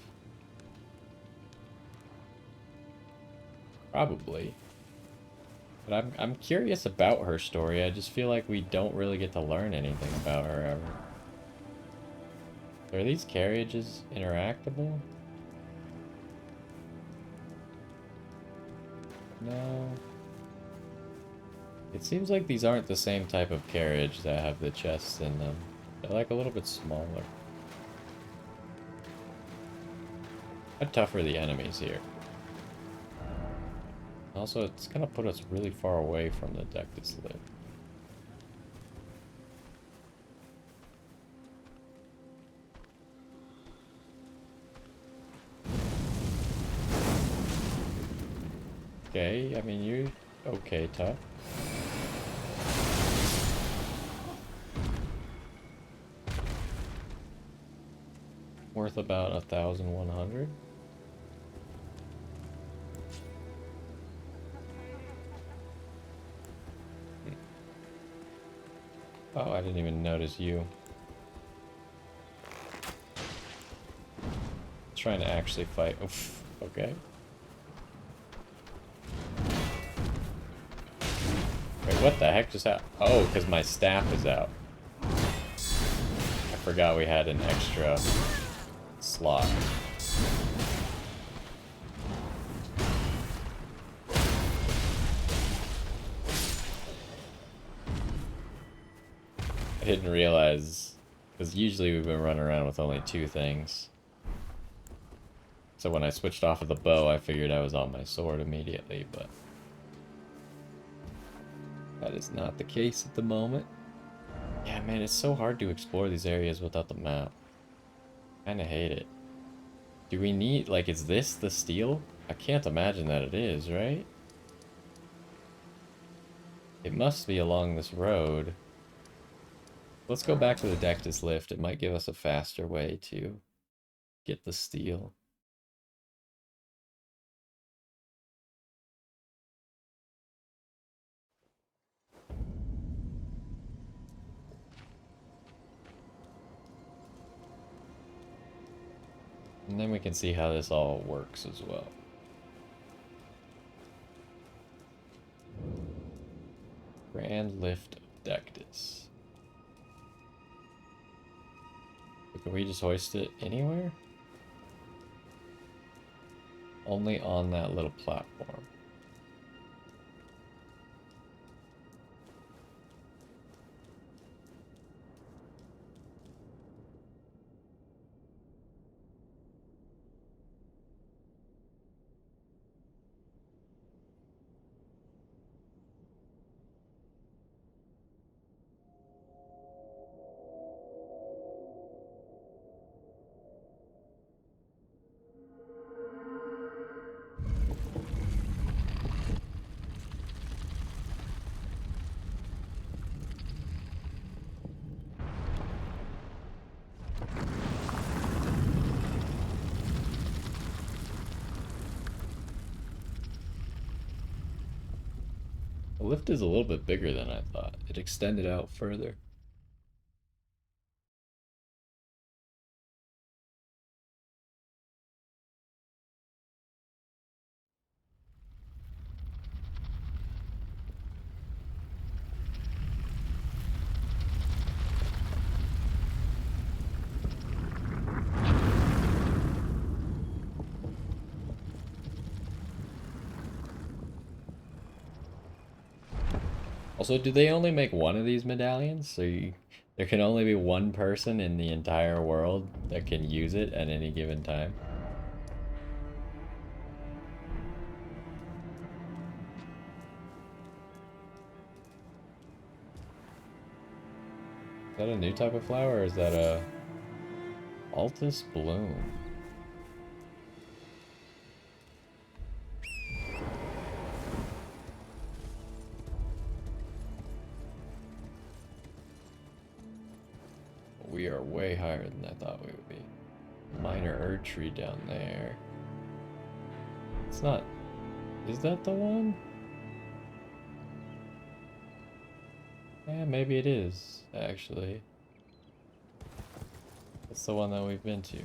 Probably. But I'm curious about her story. I just feel like we don't really get to learn anything about her ever. Are these carriages interactable? No. It seems like these aren't the same type of carriage that have the chests in them. They're like a little bit smaller. How tough are the enemies here? Also, it's gonna put us really far away from the deck to live. Okay, I mean, you're okay, tough. Worth about 1,100. Oh, I didn't even notice you. Trying to actually fight. Oof, okay. Wait, what the heck just happened? Oh, because my staff is out. I forgot we had an extra slot. I didn't realize, because usually we've been running around with only 2 things. So when I switched off of the bow, I figured I was on my sword immediately, but that is not the case at the moment. Yeah, man, it's so hard to explore these areas without the map. Kinda hate it. Do we need, like, is this the steel? I can't imagine that it is, right? It must be along this road. Let's go back to the Dectus lift. It might give us a faster way to get the steel. And then we can see how this all works as well. Grand Lift of Dectus. So can we just hoist it anywhere? Only on that little platform. The lift is a little bit bigger than I thought. It extended out further. Also, do they only make one of these medallions? So there can only be one person in the entire world that can use it at any given time? Is that a new type of flower or is that a Altus Bloom? we are way higher than I thought we would be. Minor Erdtree down there. It's not... Is that the one? Yeah, maybe it is, actually. That's the one that we've been to.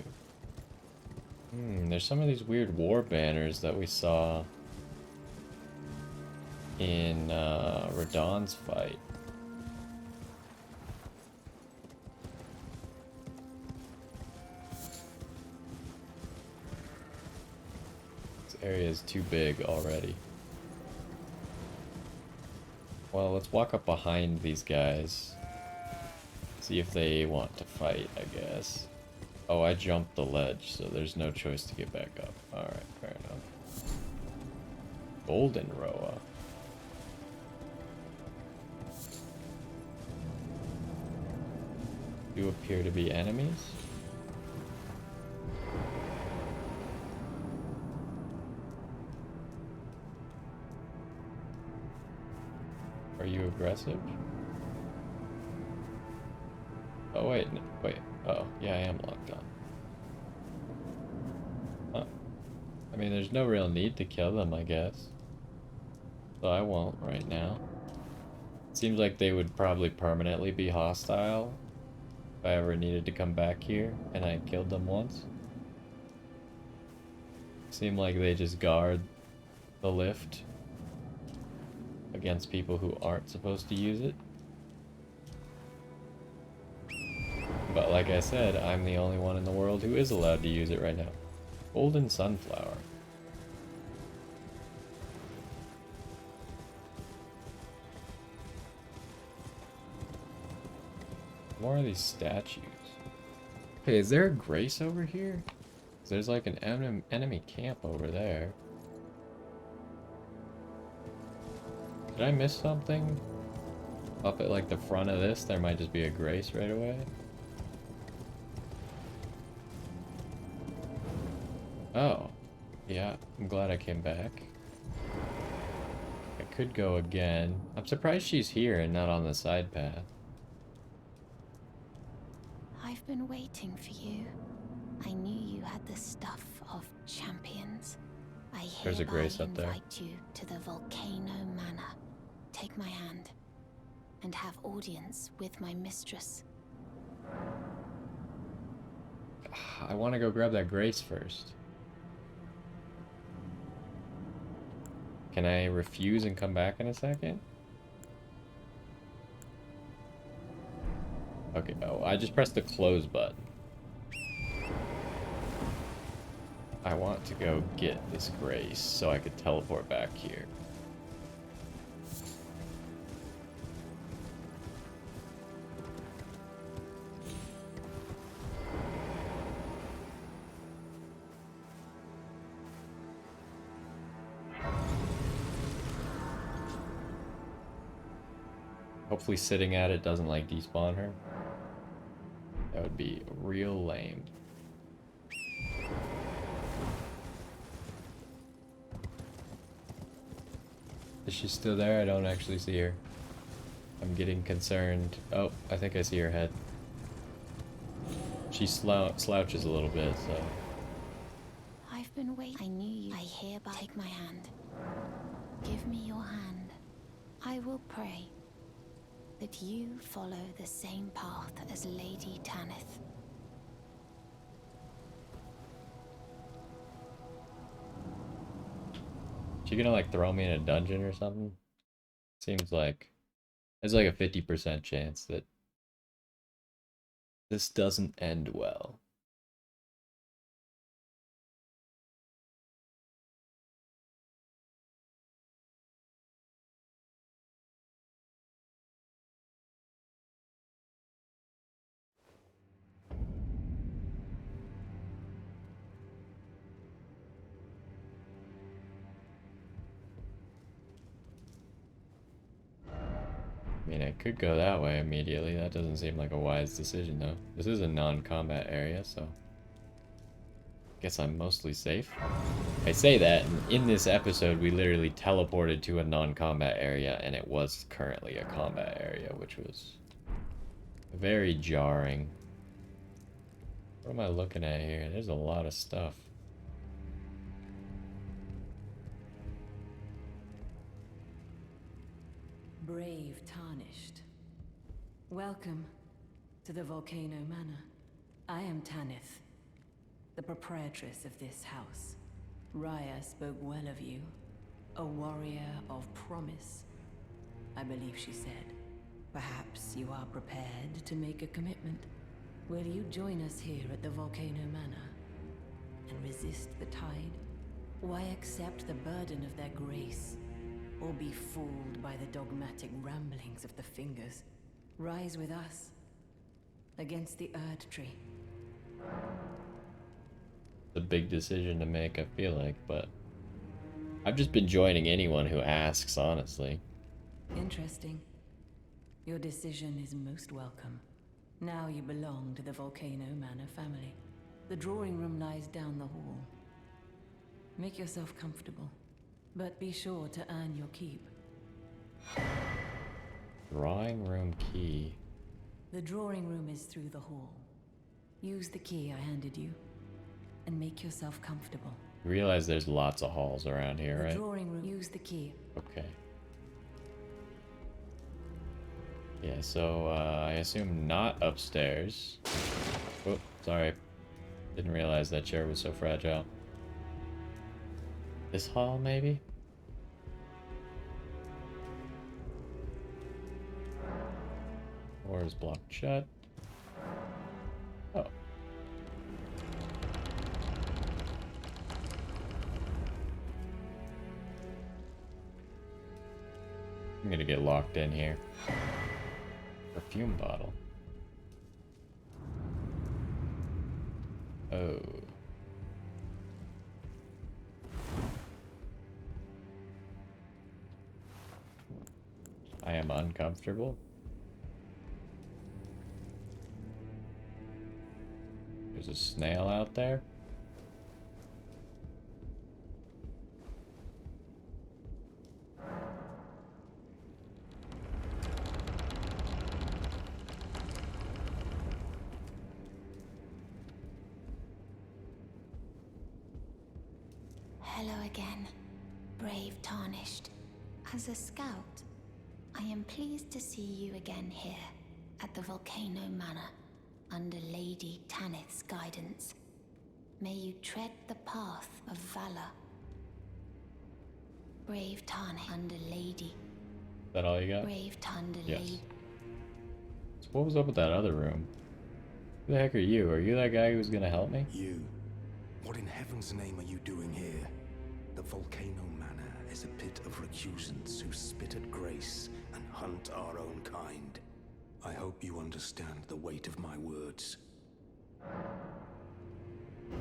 There's some of these weird war banners that we saw in Radahn's fight. This area is too big already. Well, let's walk up behind these guys. See if they want to fight, I guess. Oh, I jumped the ledge, so there's no choice to get back up. Alright, fair enough. Golden Roa. You appear to be enemies? Are you aggressive? Oh wait, no, wait. Oh, yeah, I am locked on. Huh. I mean, there's no real need to kill them, I guess. So I won't right now. Seems like they would probably permanently be hostile if I ever needed to come back here and I killed them once. Seem like they just guard the lift against people who aren't supposed to use it. But like I said, I'm the only one in the world who is allowed to use it right now. Golden Sunflower. More of these statues. Hey, is there a Grace over here? 'Cause there's like an enemy camp over there. Did I miss something? Up at like the front of this, there might just be a Grace right away. Oh, yeah, I'm glad I came back. I could go again. I'm surprised she's here and not on the side path. I've been waiting for you. I knew you had the stuff of champions. I There's a Grace up there. invite you to the Volcano Manor. Take my hand and have audience with my mistress. I want to go grab that Grace first. Can I refuse and come back in a second? Okay, oh, I just pressed the close button. I want to go get this Grace so I could teleport back here. Hopefully sitting at it doesn't like despawn her. That would be real lame. Is she still there? I don't actually see her. I'm getting concerned. Oh, I think I see her head. She slouches a little bit, so... I've been waiting. I knew you. I hereby take my hand. Give me your hand. I will pray that you follow the same path as Lady Tanith. She gonna like throw me in a dungeon or something? Seems like there's like a 50% chance that this doesn't end well. I mean, I could go that way immediately. That doesn't seem like a wise decision, though. This is a non-combat area, so... guess I'm mostly safe. I say that, and in this episode, we literally teleported to a non-combat area, and it was currently a combat area, which was very jarring. What am I looking at here? There's a lot of stuff. Brave Tarnished. Welcome to the Volcano Manor. I am Tanith, the proprietress of this house. Raya spoke well of you, a warrior of promise, I believe she said. Perhaps you are prepared to make a commitment. Will you join us here at the Volcano Manor and resist the tide? Why accept the burden of their grace, or be fooled by the dogmatic ramblings of the Fingers? Rise with us against the Erd Tree. It's a big decision to make, I feel like, but I've just been joining anyone who asks, honestly. Interesting. Your decision is most welcome. Now you belong to the Volcano Manor family. The drawing room lies down the hall. Make yourself comfortable, but be sure to earn your keep. Drawing room key. The drawing room is through the hall. Use the key I handed you, and make yourself comfortable. You realize there's lots of halls around here, right? The drawing room. Use the key. Okay. Yeah, so I assume not upstairs. Oh, sorry. Didn't realize that chair was so fragile. This hall, maybe? Door is blocked shut. Oh. I'm gonna get locked in here. Perfume bottle. Oh. I am uncomfortable. There's a snail out there. Hello again, brave Tarnished. As a scout, I am pleased to see you again here at the Volcano Manor under Lady Tanith's guidance. May you tread the path of valor. Brave Tarnish under Lady. Is that all you got? Brave under Yes. Lady. So what was up with that other room? Who the heck are you? Are you that guy who was gonna help me? You. What in heaven's name are you doing here? The Volcano Manor is a pit of recusants who spit at grace and hunt our own kind. I hope you understand the weight of my words.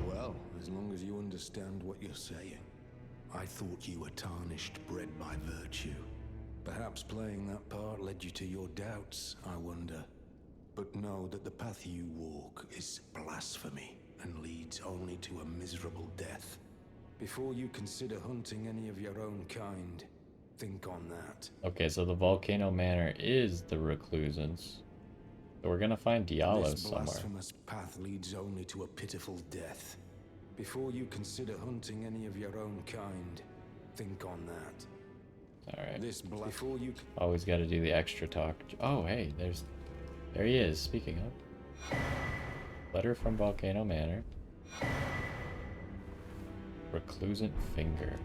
Well, as long as you understand what you're saying. I thought you were tarnished, bred by virtue. Perhaps playing that part led you to your doubts, I wonder. But know that the path you walk is blasphemy and leads only to a miserable death. Before you consider hunting any of your own kind, think on that. Okay, so the Volcano Manor is the reclusants. So we're gonna find Diallo This somewhere. blasphemous path leads only to a pitiful death. Before you consider hunting any of your own kind, think on that. Alright. Before you Always gotta do the extra talk. Oh, hey, there he is, speaking of. Letter from Volcano Manor. Reclusant finger.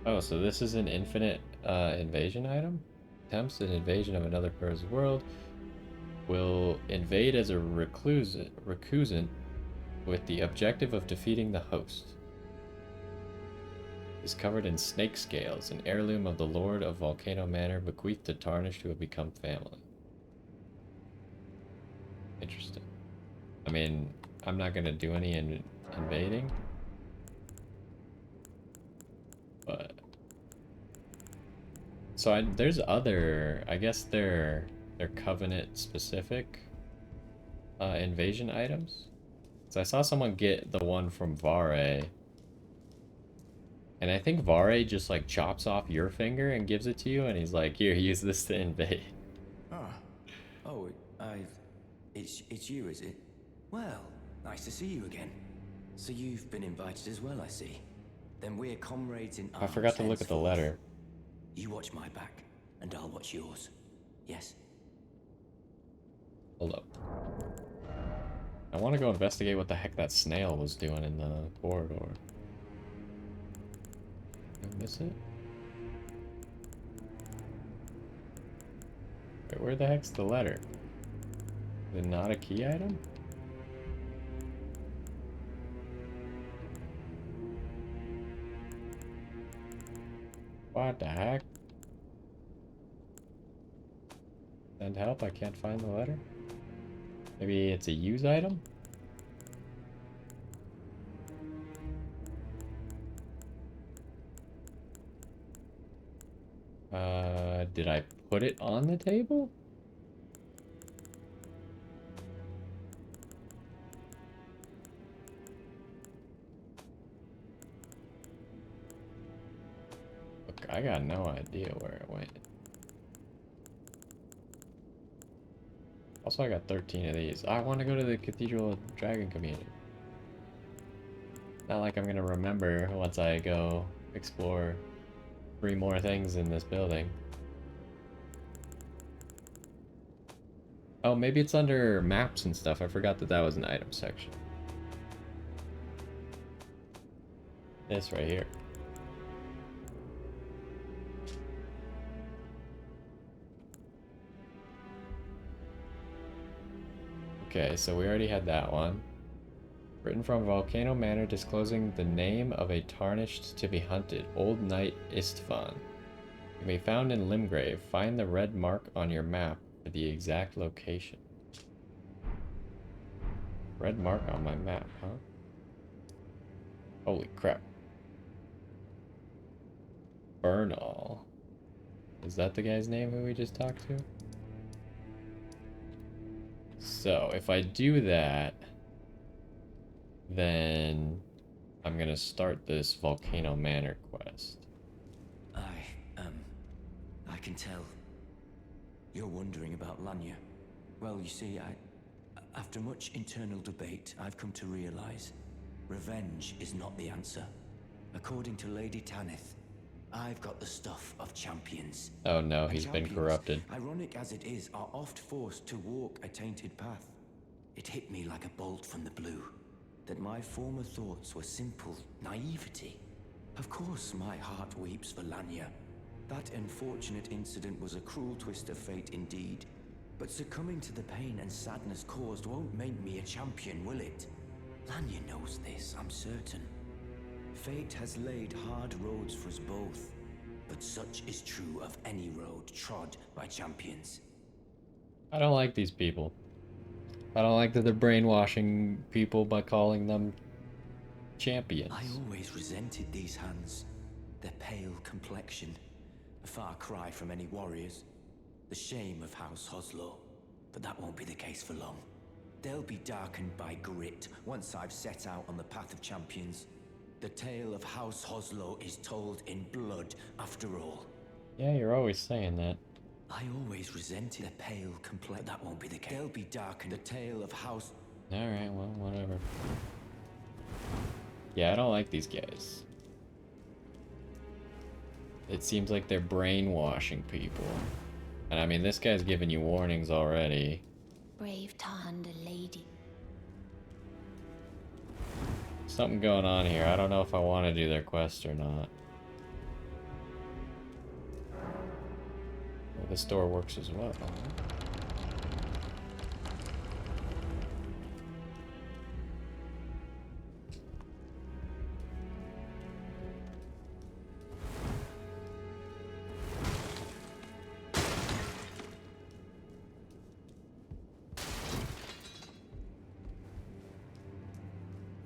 Oh, so this is an infinite invasion item? Attempts an invasion of another person's world. Will invade as a recusant with the objective of defeating the host. Is covered in snake scales, an heirloom of the Lord of Volcano Manor, bequeathed to Tarnished who have become family. Interesting. I mean, I'm not gonna do any invading, but so there's other. I guess they're covenant specific invasion items. So I saw someone get the one from Vare. And I think Vare just like chops off your finger and gives it to you, and he's like, here, use this to invade. Oh, it's you, is it? Well, nice to see you again. So you've been invited as well, I see. Then we're comrades in arms. I forgot to look at the henceforth. letter. You watch my back, and I'll watch yours. Yes? Hold up. I want to go investigate what the heck that snail was doing in the corridor. Did I miss it? Wait, where the heck's the letter? Is it not a key item? What the heck? Send help, I can't find the letter? Maybe it's a use item? Did I put it on the table? Look, I got no idea where it went. Also, I got 13 of these. I want to go to the Cathedral Dragon Community. Not like I'm gonna remember once I go explore 3 more things in this building. Oh, maybe it's under maps and stuff. I forgot that that was an item section. This right here. Okay, so we already had that one. Written from Volcano Manor, disclosing the name of a tarnished to be hunted, Old Knight Istvan. Can be found in Limgrave. Find the red mark on your map for the exact location. Red mark on my map, huh? Holy crap. Bernal. Is that the guy's name who we just talked to? So, if I do that, then I'm gonna start this Volcano Manor quest. I can tell. You're wondering about Lanya. Well, you see, after much internal debate, I've come to realize revenge is not the answer. According to Lady Tanith, I've got the stuff of champions. Oh no, And he's been champions, corrupted. ironic as it is, are oft forced to walk a tainted path. It hit me like a bolt from the blue, that my former thoughts were simple naivety. Of course my heart weeps for Lanya. That unfortunate incident was a cruel twist of fate indeed. But succumbing to the pain and sadness caused won't make me a champion, will it? Lanya knows this, I'm certain. Fate has laid hard roads for us both, but such is true of any road trod by champions. I don't like these people. I don't like that they're brainwashing people by calling them champions. I always resented these hands. Their pale complexion, a far cry from any warriors. The shame of House Hoslow, but that won't be the case for long. They'll be darkened by grit once I've set out on the path of champions. The tale of House Hoslow is told in blood, after all. Yeah, you're always saying that. I always resented the pale complexion. That won't be the case. They'll be darkened. The tale of House... Alright, well, whatever. Yeah, I don't like these guys. It seems like they're brainwashing people. And I mean, this guy's giving you warnings already. Brave Tahanda lady. Something going on here. I don't know if I want to do their quest or not. Well, this door works as well.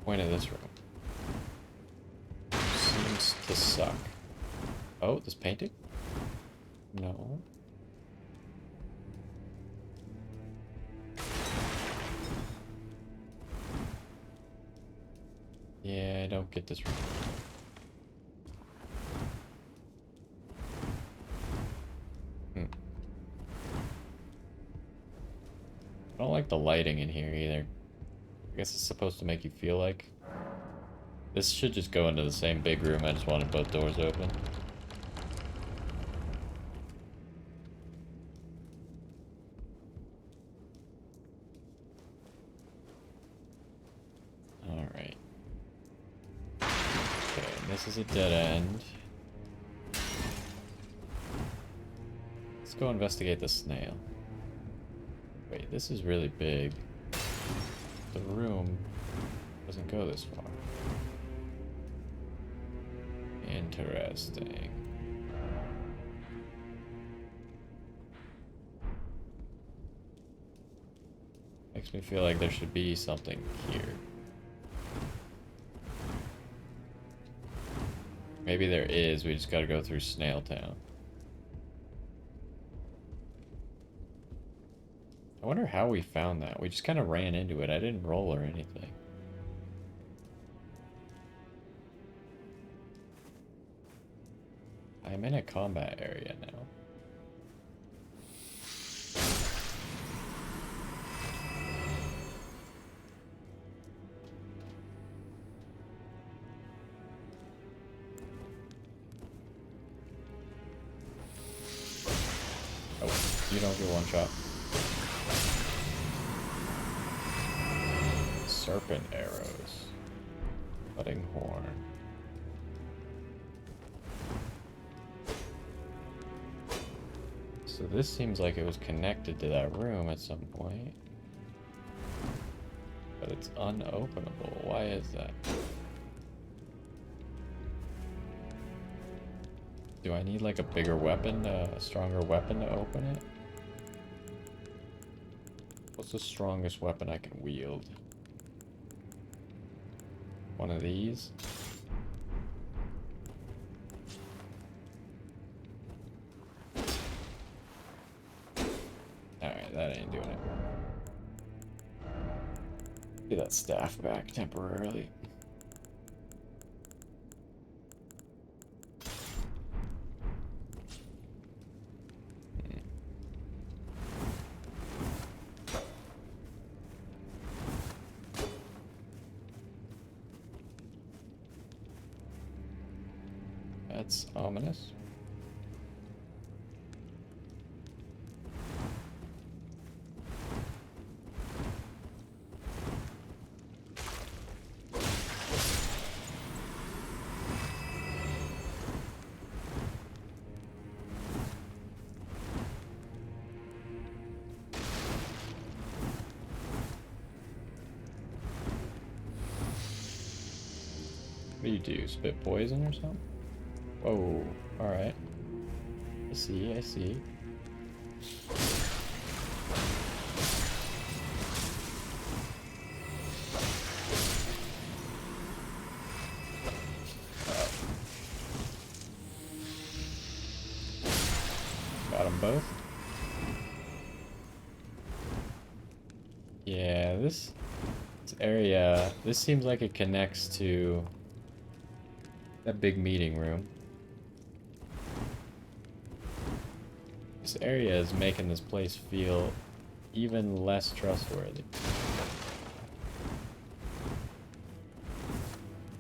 Point of this room seems to suck. Oh, this painting? No. Yeah, I don't get this room. I don't like the lighting in here either. I guess it's supposed to make you feel like... This should just go into the same big room. I just wanted both doors open. Alright. Okay, this is a dead end. Let's go investigate the snail. Wait, this is really big. The room doesn't go this far. Interesting. Makes me feel like there should be something here. Maybe there is, we just gotta go through Snail Town. I wonder how we found that. We just kind of ran into it. I didn't roll or anything. I'm in a combat area now. Oh, you don't get one shot. Serpent arrows. Cutting horn. So this seems like it was connected to that room at some point. But it's unopenable. Why is that? Do I need like a bigger weapon, a stronger weapon to open it? What's the strongest weapon I can wield? One of these? Alright, that ain't doing it. Get that staff back temporarily. That's ominous. What do you do? Spit poison or something? Whoa, alright. I see, I see. Got them both. Yeah, this area, this seems like it connects to that big meeting room. This area is making this place feel even less trustworthy.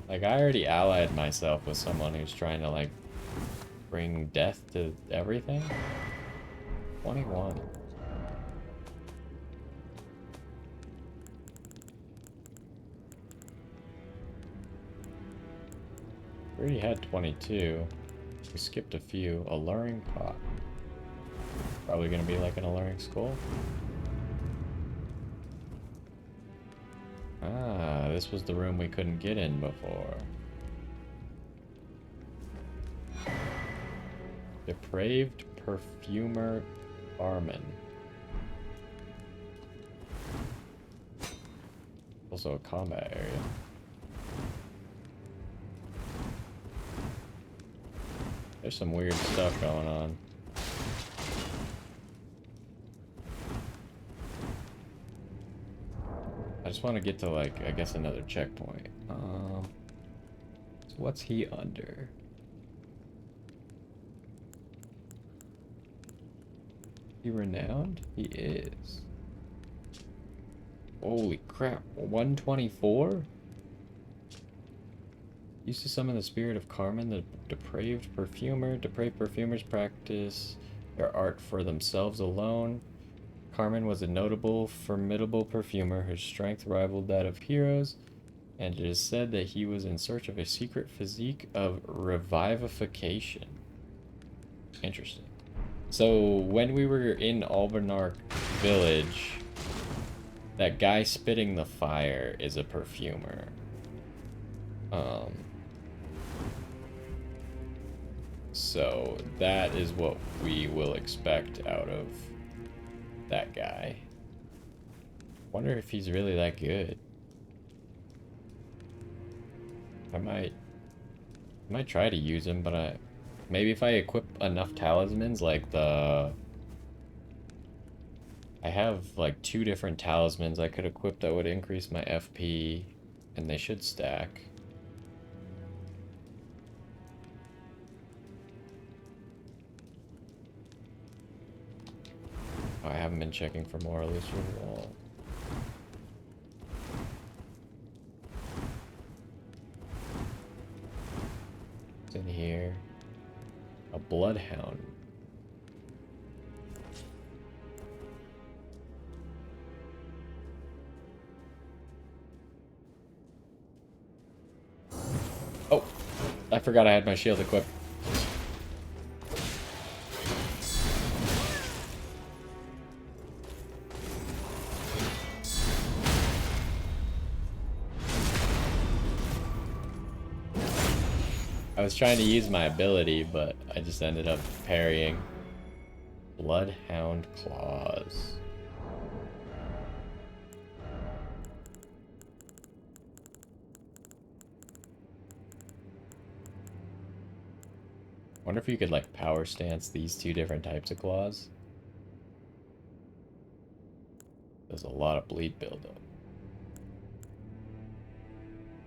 Like, I already allied myself with someone who's trying to, like, bring death to everything. 21. We already had 22. We skipped a few. Alluring pot. Probably gonna be like an alluring skull. Ah, this was the room we couldn't get in before. Depraved perfumer barman. Also a combat area. There's some weird stuff going on. I just want to get to, like, I guess another checkpoint. So what's he under? He renowned? He is. Holy crap, 124? Used to summon the spirit of Carmen, the depraved perfumer. Depraved perfumers practice their art for themselves alone. Carmen was a notable, formidable perfumer whose strength rivaled that of heroes, and it is said that he was in search of a secret physique of revivification. Interesting. So, when we were in Albinauric village, that guy spitting the fire is a perfumer. So that is what we will expect out of that guy. Wonder if he's really that good. I might try to use him, but maybe if I equip enough talismans, like I have like 2 different talismans I could equip that would increase my FP, and they should stack. Oh, I haven't been checking for more illusory wall. What's in here? A bloodhound. Oh, I forgot I had my shield equipped. I was trying to use my ability, but I just ended up parrying. Bloodhound claws. Wonder if you could like power stance these 2 different types of claws. There's a lot of bleed buildup.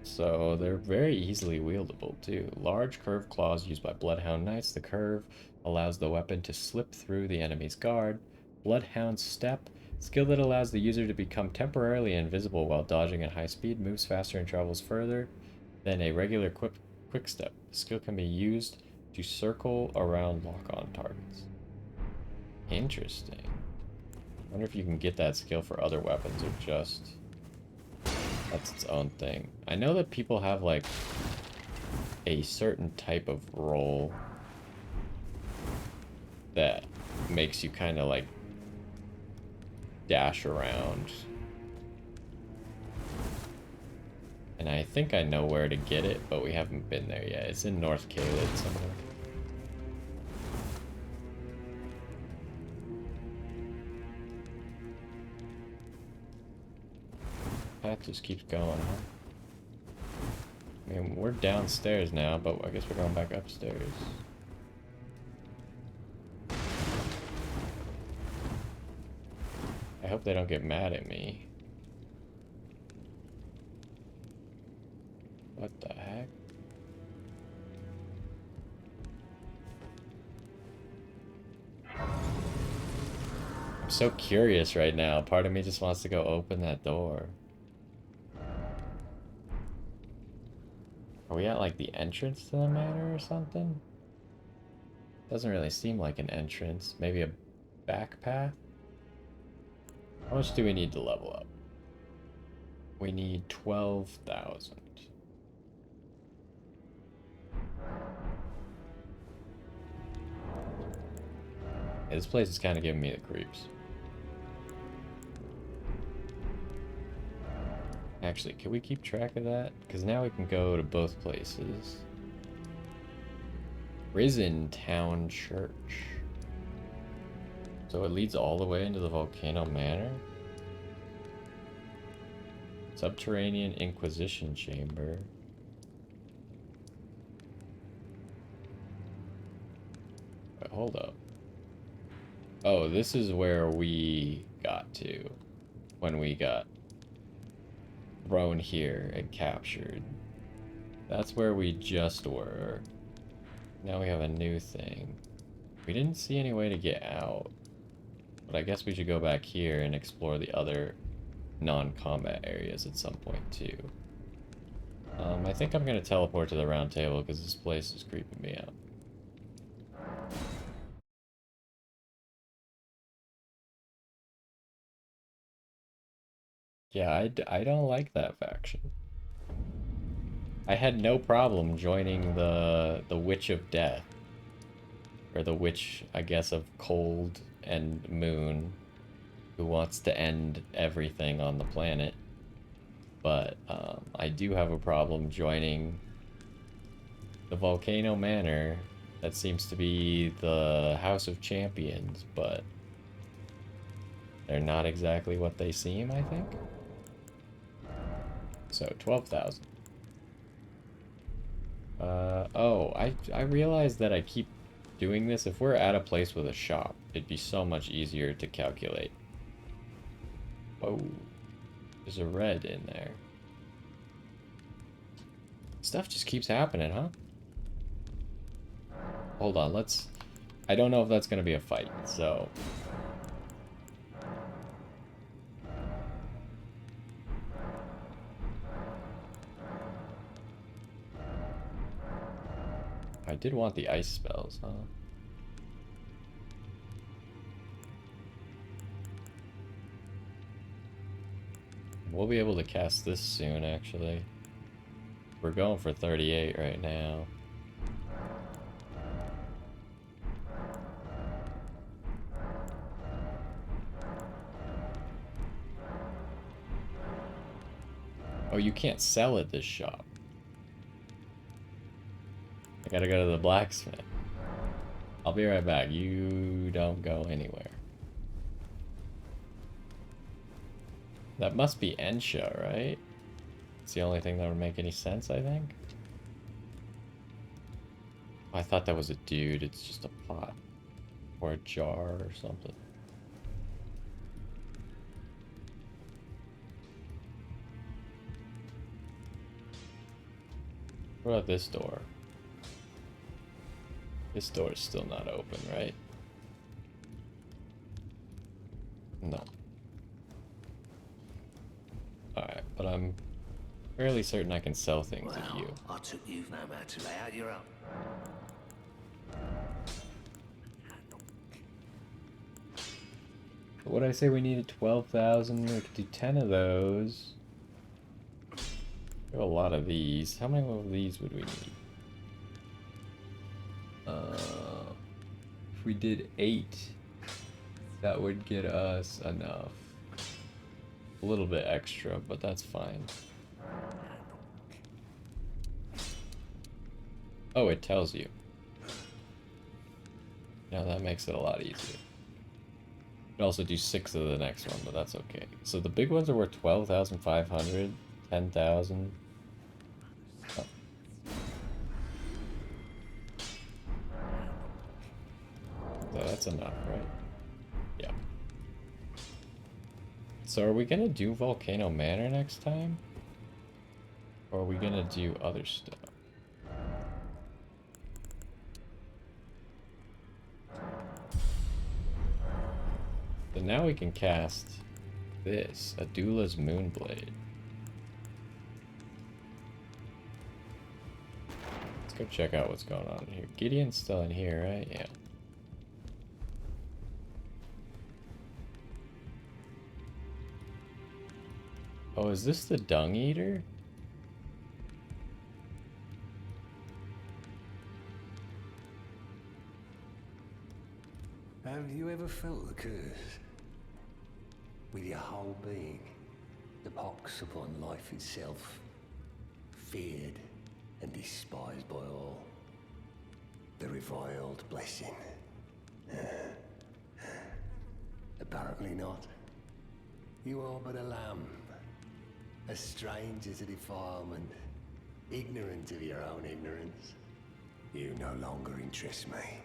So they're very easily wieldable too. Large curved claws used by Bloodhound Knights. The curve allows the weapon to slip through the enemy's guard. Bloodhound Step. Skill that allows the user to become temporarily invisible while dodging at high speed, moves faster and travels further than a regular quick step. The skill can be used to circle around lock-on targets. Interesting. I wonder if you can get that skill for other weapons or just... that's its own thing. I know that people have like a certain type of roll that makes you kind of like dash around. And I think I know where to get it, but we haven't been there yet. It's in North Caelid somewhere. Path just keeps going, huh? I mean, we're downstairs now, but I guess we're going back upstairs. I hope they don't get mad at me. What the heck? I'm so curious right now. Part of me just wants to go open that door. Are we at like the entrance to the manor or something? Doesn't really seem like an entrance. Maybe a back path? How much do we need to level up? We need 12,000. Yeah, this place is kind of giving me the creeps. Actually, can we keep track of that? Because now we can go to both places. Risen Town Church. So it leads all the way into the Volcano Manor? Subterranean Inquisition Chamber. Wait, hold up. Oh, this is where we got to when we got thrown here and captured. That's where we just were. Now we have a new thing. We didn't see any way to get out. But I guess we should go back here and explore the other non-combat areas at some point too. I think I'm gonna teleport to the round table because this place is creeping me out. Yeah, I don't like that faction. I had no problem joining the Witch of Death. Or the Witch, I guess, of Cold and Moon, who wants to end everything on the planet. But I do have a problem joining the Volcano Manor. That seems to be the House of Champions, but they're not exactly what they seem, I think. So, 12,000. Oh, I realized that I keep doing this. If we're at a place with a shop, it'd be so much easier to calculate. Oh, there's a red in there. Stuff just keeps happening, huh? Hold on, let's... I don't know if that's gonna be a fight, so... I did want the ice spells, huh? We'll be able to cast this soon, actually. We're going for 38 right now. Oh, you can't sell at this shop. I gotta go to the blacksmith. I'll be right back. You don't go anywhere. That must be Ensha, right? It's the only thing that would make any sense, I think. Oh, I thought that was a dude. It's just a pot. Or a jar or something. What about this door? This door is still not open, right? No. Alright, but I'm fairly certain I can sell things at you. I took you no matter to lay out your own. But what did I say we needed 12,000? We could do 10 of those. We have a lot of these. How many of these would we need? If we did 8, that would get us enough. A little bit extra, but that's fine. Oh, it tells you. Now that makes it a lot easier. You can also do 6 of the next one, but that's okay. So the big ones are worth 12,500, 10,000. Oh. So that's enough, right? Yeah. So are we gonna do Volcano Manor next time? Or are we gonna do other stuff? So now we can cast this, Adula's Moonblade. Let's go check out what's going on in here. Gideon's still in here, right? Yeah. Oh, is this the Dung Eater? Have you ever felt the curse? With your whole being, the pox upon life itself, feared and despised by all. The reviled blessing. Apparently not. You are but a lamb, a stranger to defilement, ignorant of your own ignorance. You no longer interest me.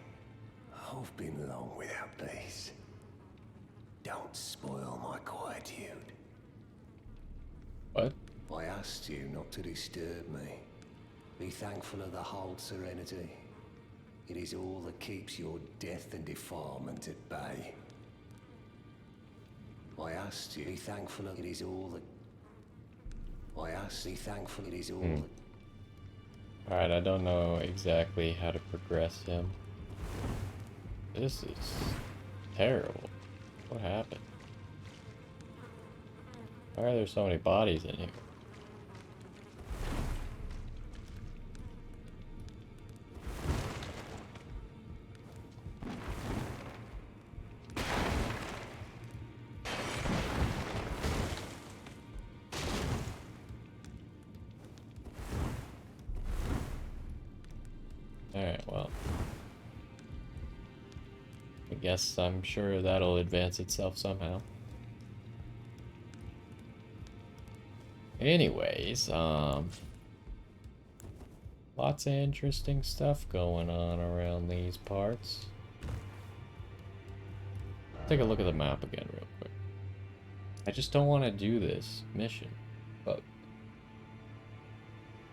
I've been long without peace. Don't spoil my quietude. What? I asked you not to disturb me. Be thankful of the whole serenity. It is all that keeps your death and defilement at bay. I asked you, be thankful it is all that... I asked you, thankful it is all that... Alright, I don't know exactly how to progress him. This is terrible. What happened? Why are there so many bodies in here? Alright, well. I guess I'm sure that'll advance itself somehow. Anyways, lots of interesting stuff going on around these parts. Take a look at the map again real quick. I just don't want to do this mission, but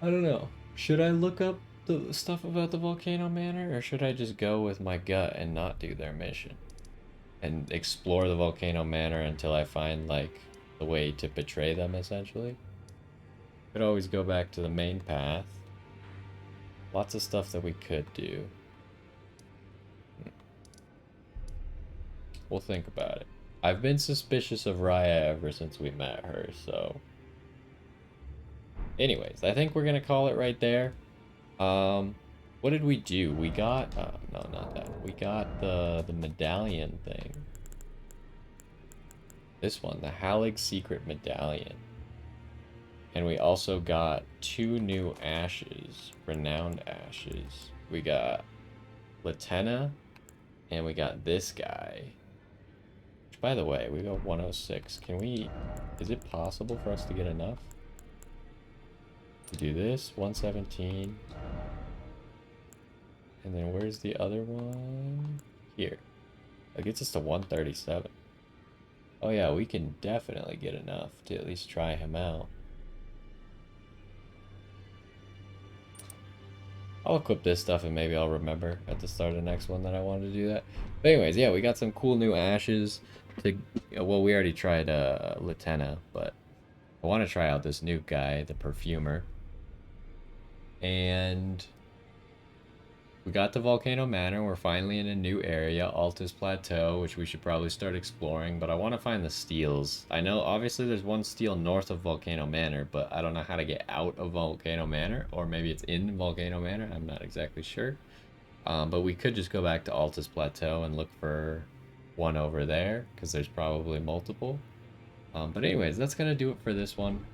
I don't know. Should I look up the stuff about the Volcano Manor, or should I just go with my gut and not do their mission and explore the Volcano Manor until I find like the way to betray them, essentially? Could always go back to the main path. Lots of stuff that we could do. We'll think about it. I've been suspicious of Raya ever since we met her, so... Anyways, I think we're gonna call it right there. What did we do? We got... no, not that. We got the medallion thing. This one, the Halig Secret Medallion. And we also got 2 new ashes, renowned ashes. We got Latenna, and we got this guy. Which, by the way, we got 106. Can we... Is it possible for us to get enough? To do this, 117. And then where's the other one? Here. That gets us to 137. Oh yeah, we can definitely get enough to at least try him out. I'll equip this stuff and maybe I'll remember at the start of the next one that I wanted to do that. But anyways, yeah, we got some cool new ashes to... Well, we already tried Latenna, but I want to try out this new guy, the Perfumer. And we got the Volcano Manor. We're finally in a new area, Altus Plateau, which we should probably start exploring. But I want to find the steels. I know, obviously, there's one steel north of Volcano Manor, but I don't know how to get out of Volcano Manor. Or maybe it's in Volcano Manor. I'm not exactly sure. But we could just go back to Altus Plateau and look for one over there, because there's probably multiple. But anyways, that's going to do it for this one.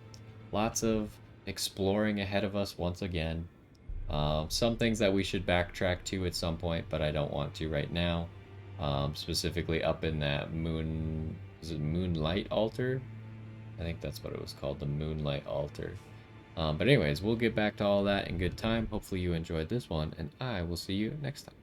Lots of exploring ahead of us once again. Some things that we should backtrack to at some point, but I don't want to right now. Specifically up in that Moonlight Altar? I think that's what it was called, the Moonlight Altar. But anyways, we'll get back to all that in good time. Hopefully you enjoyed this one, and I will see you next time.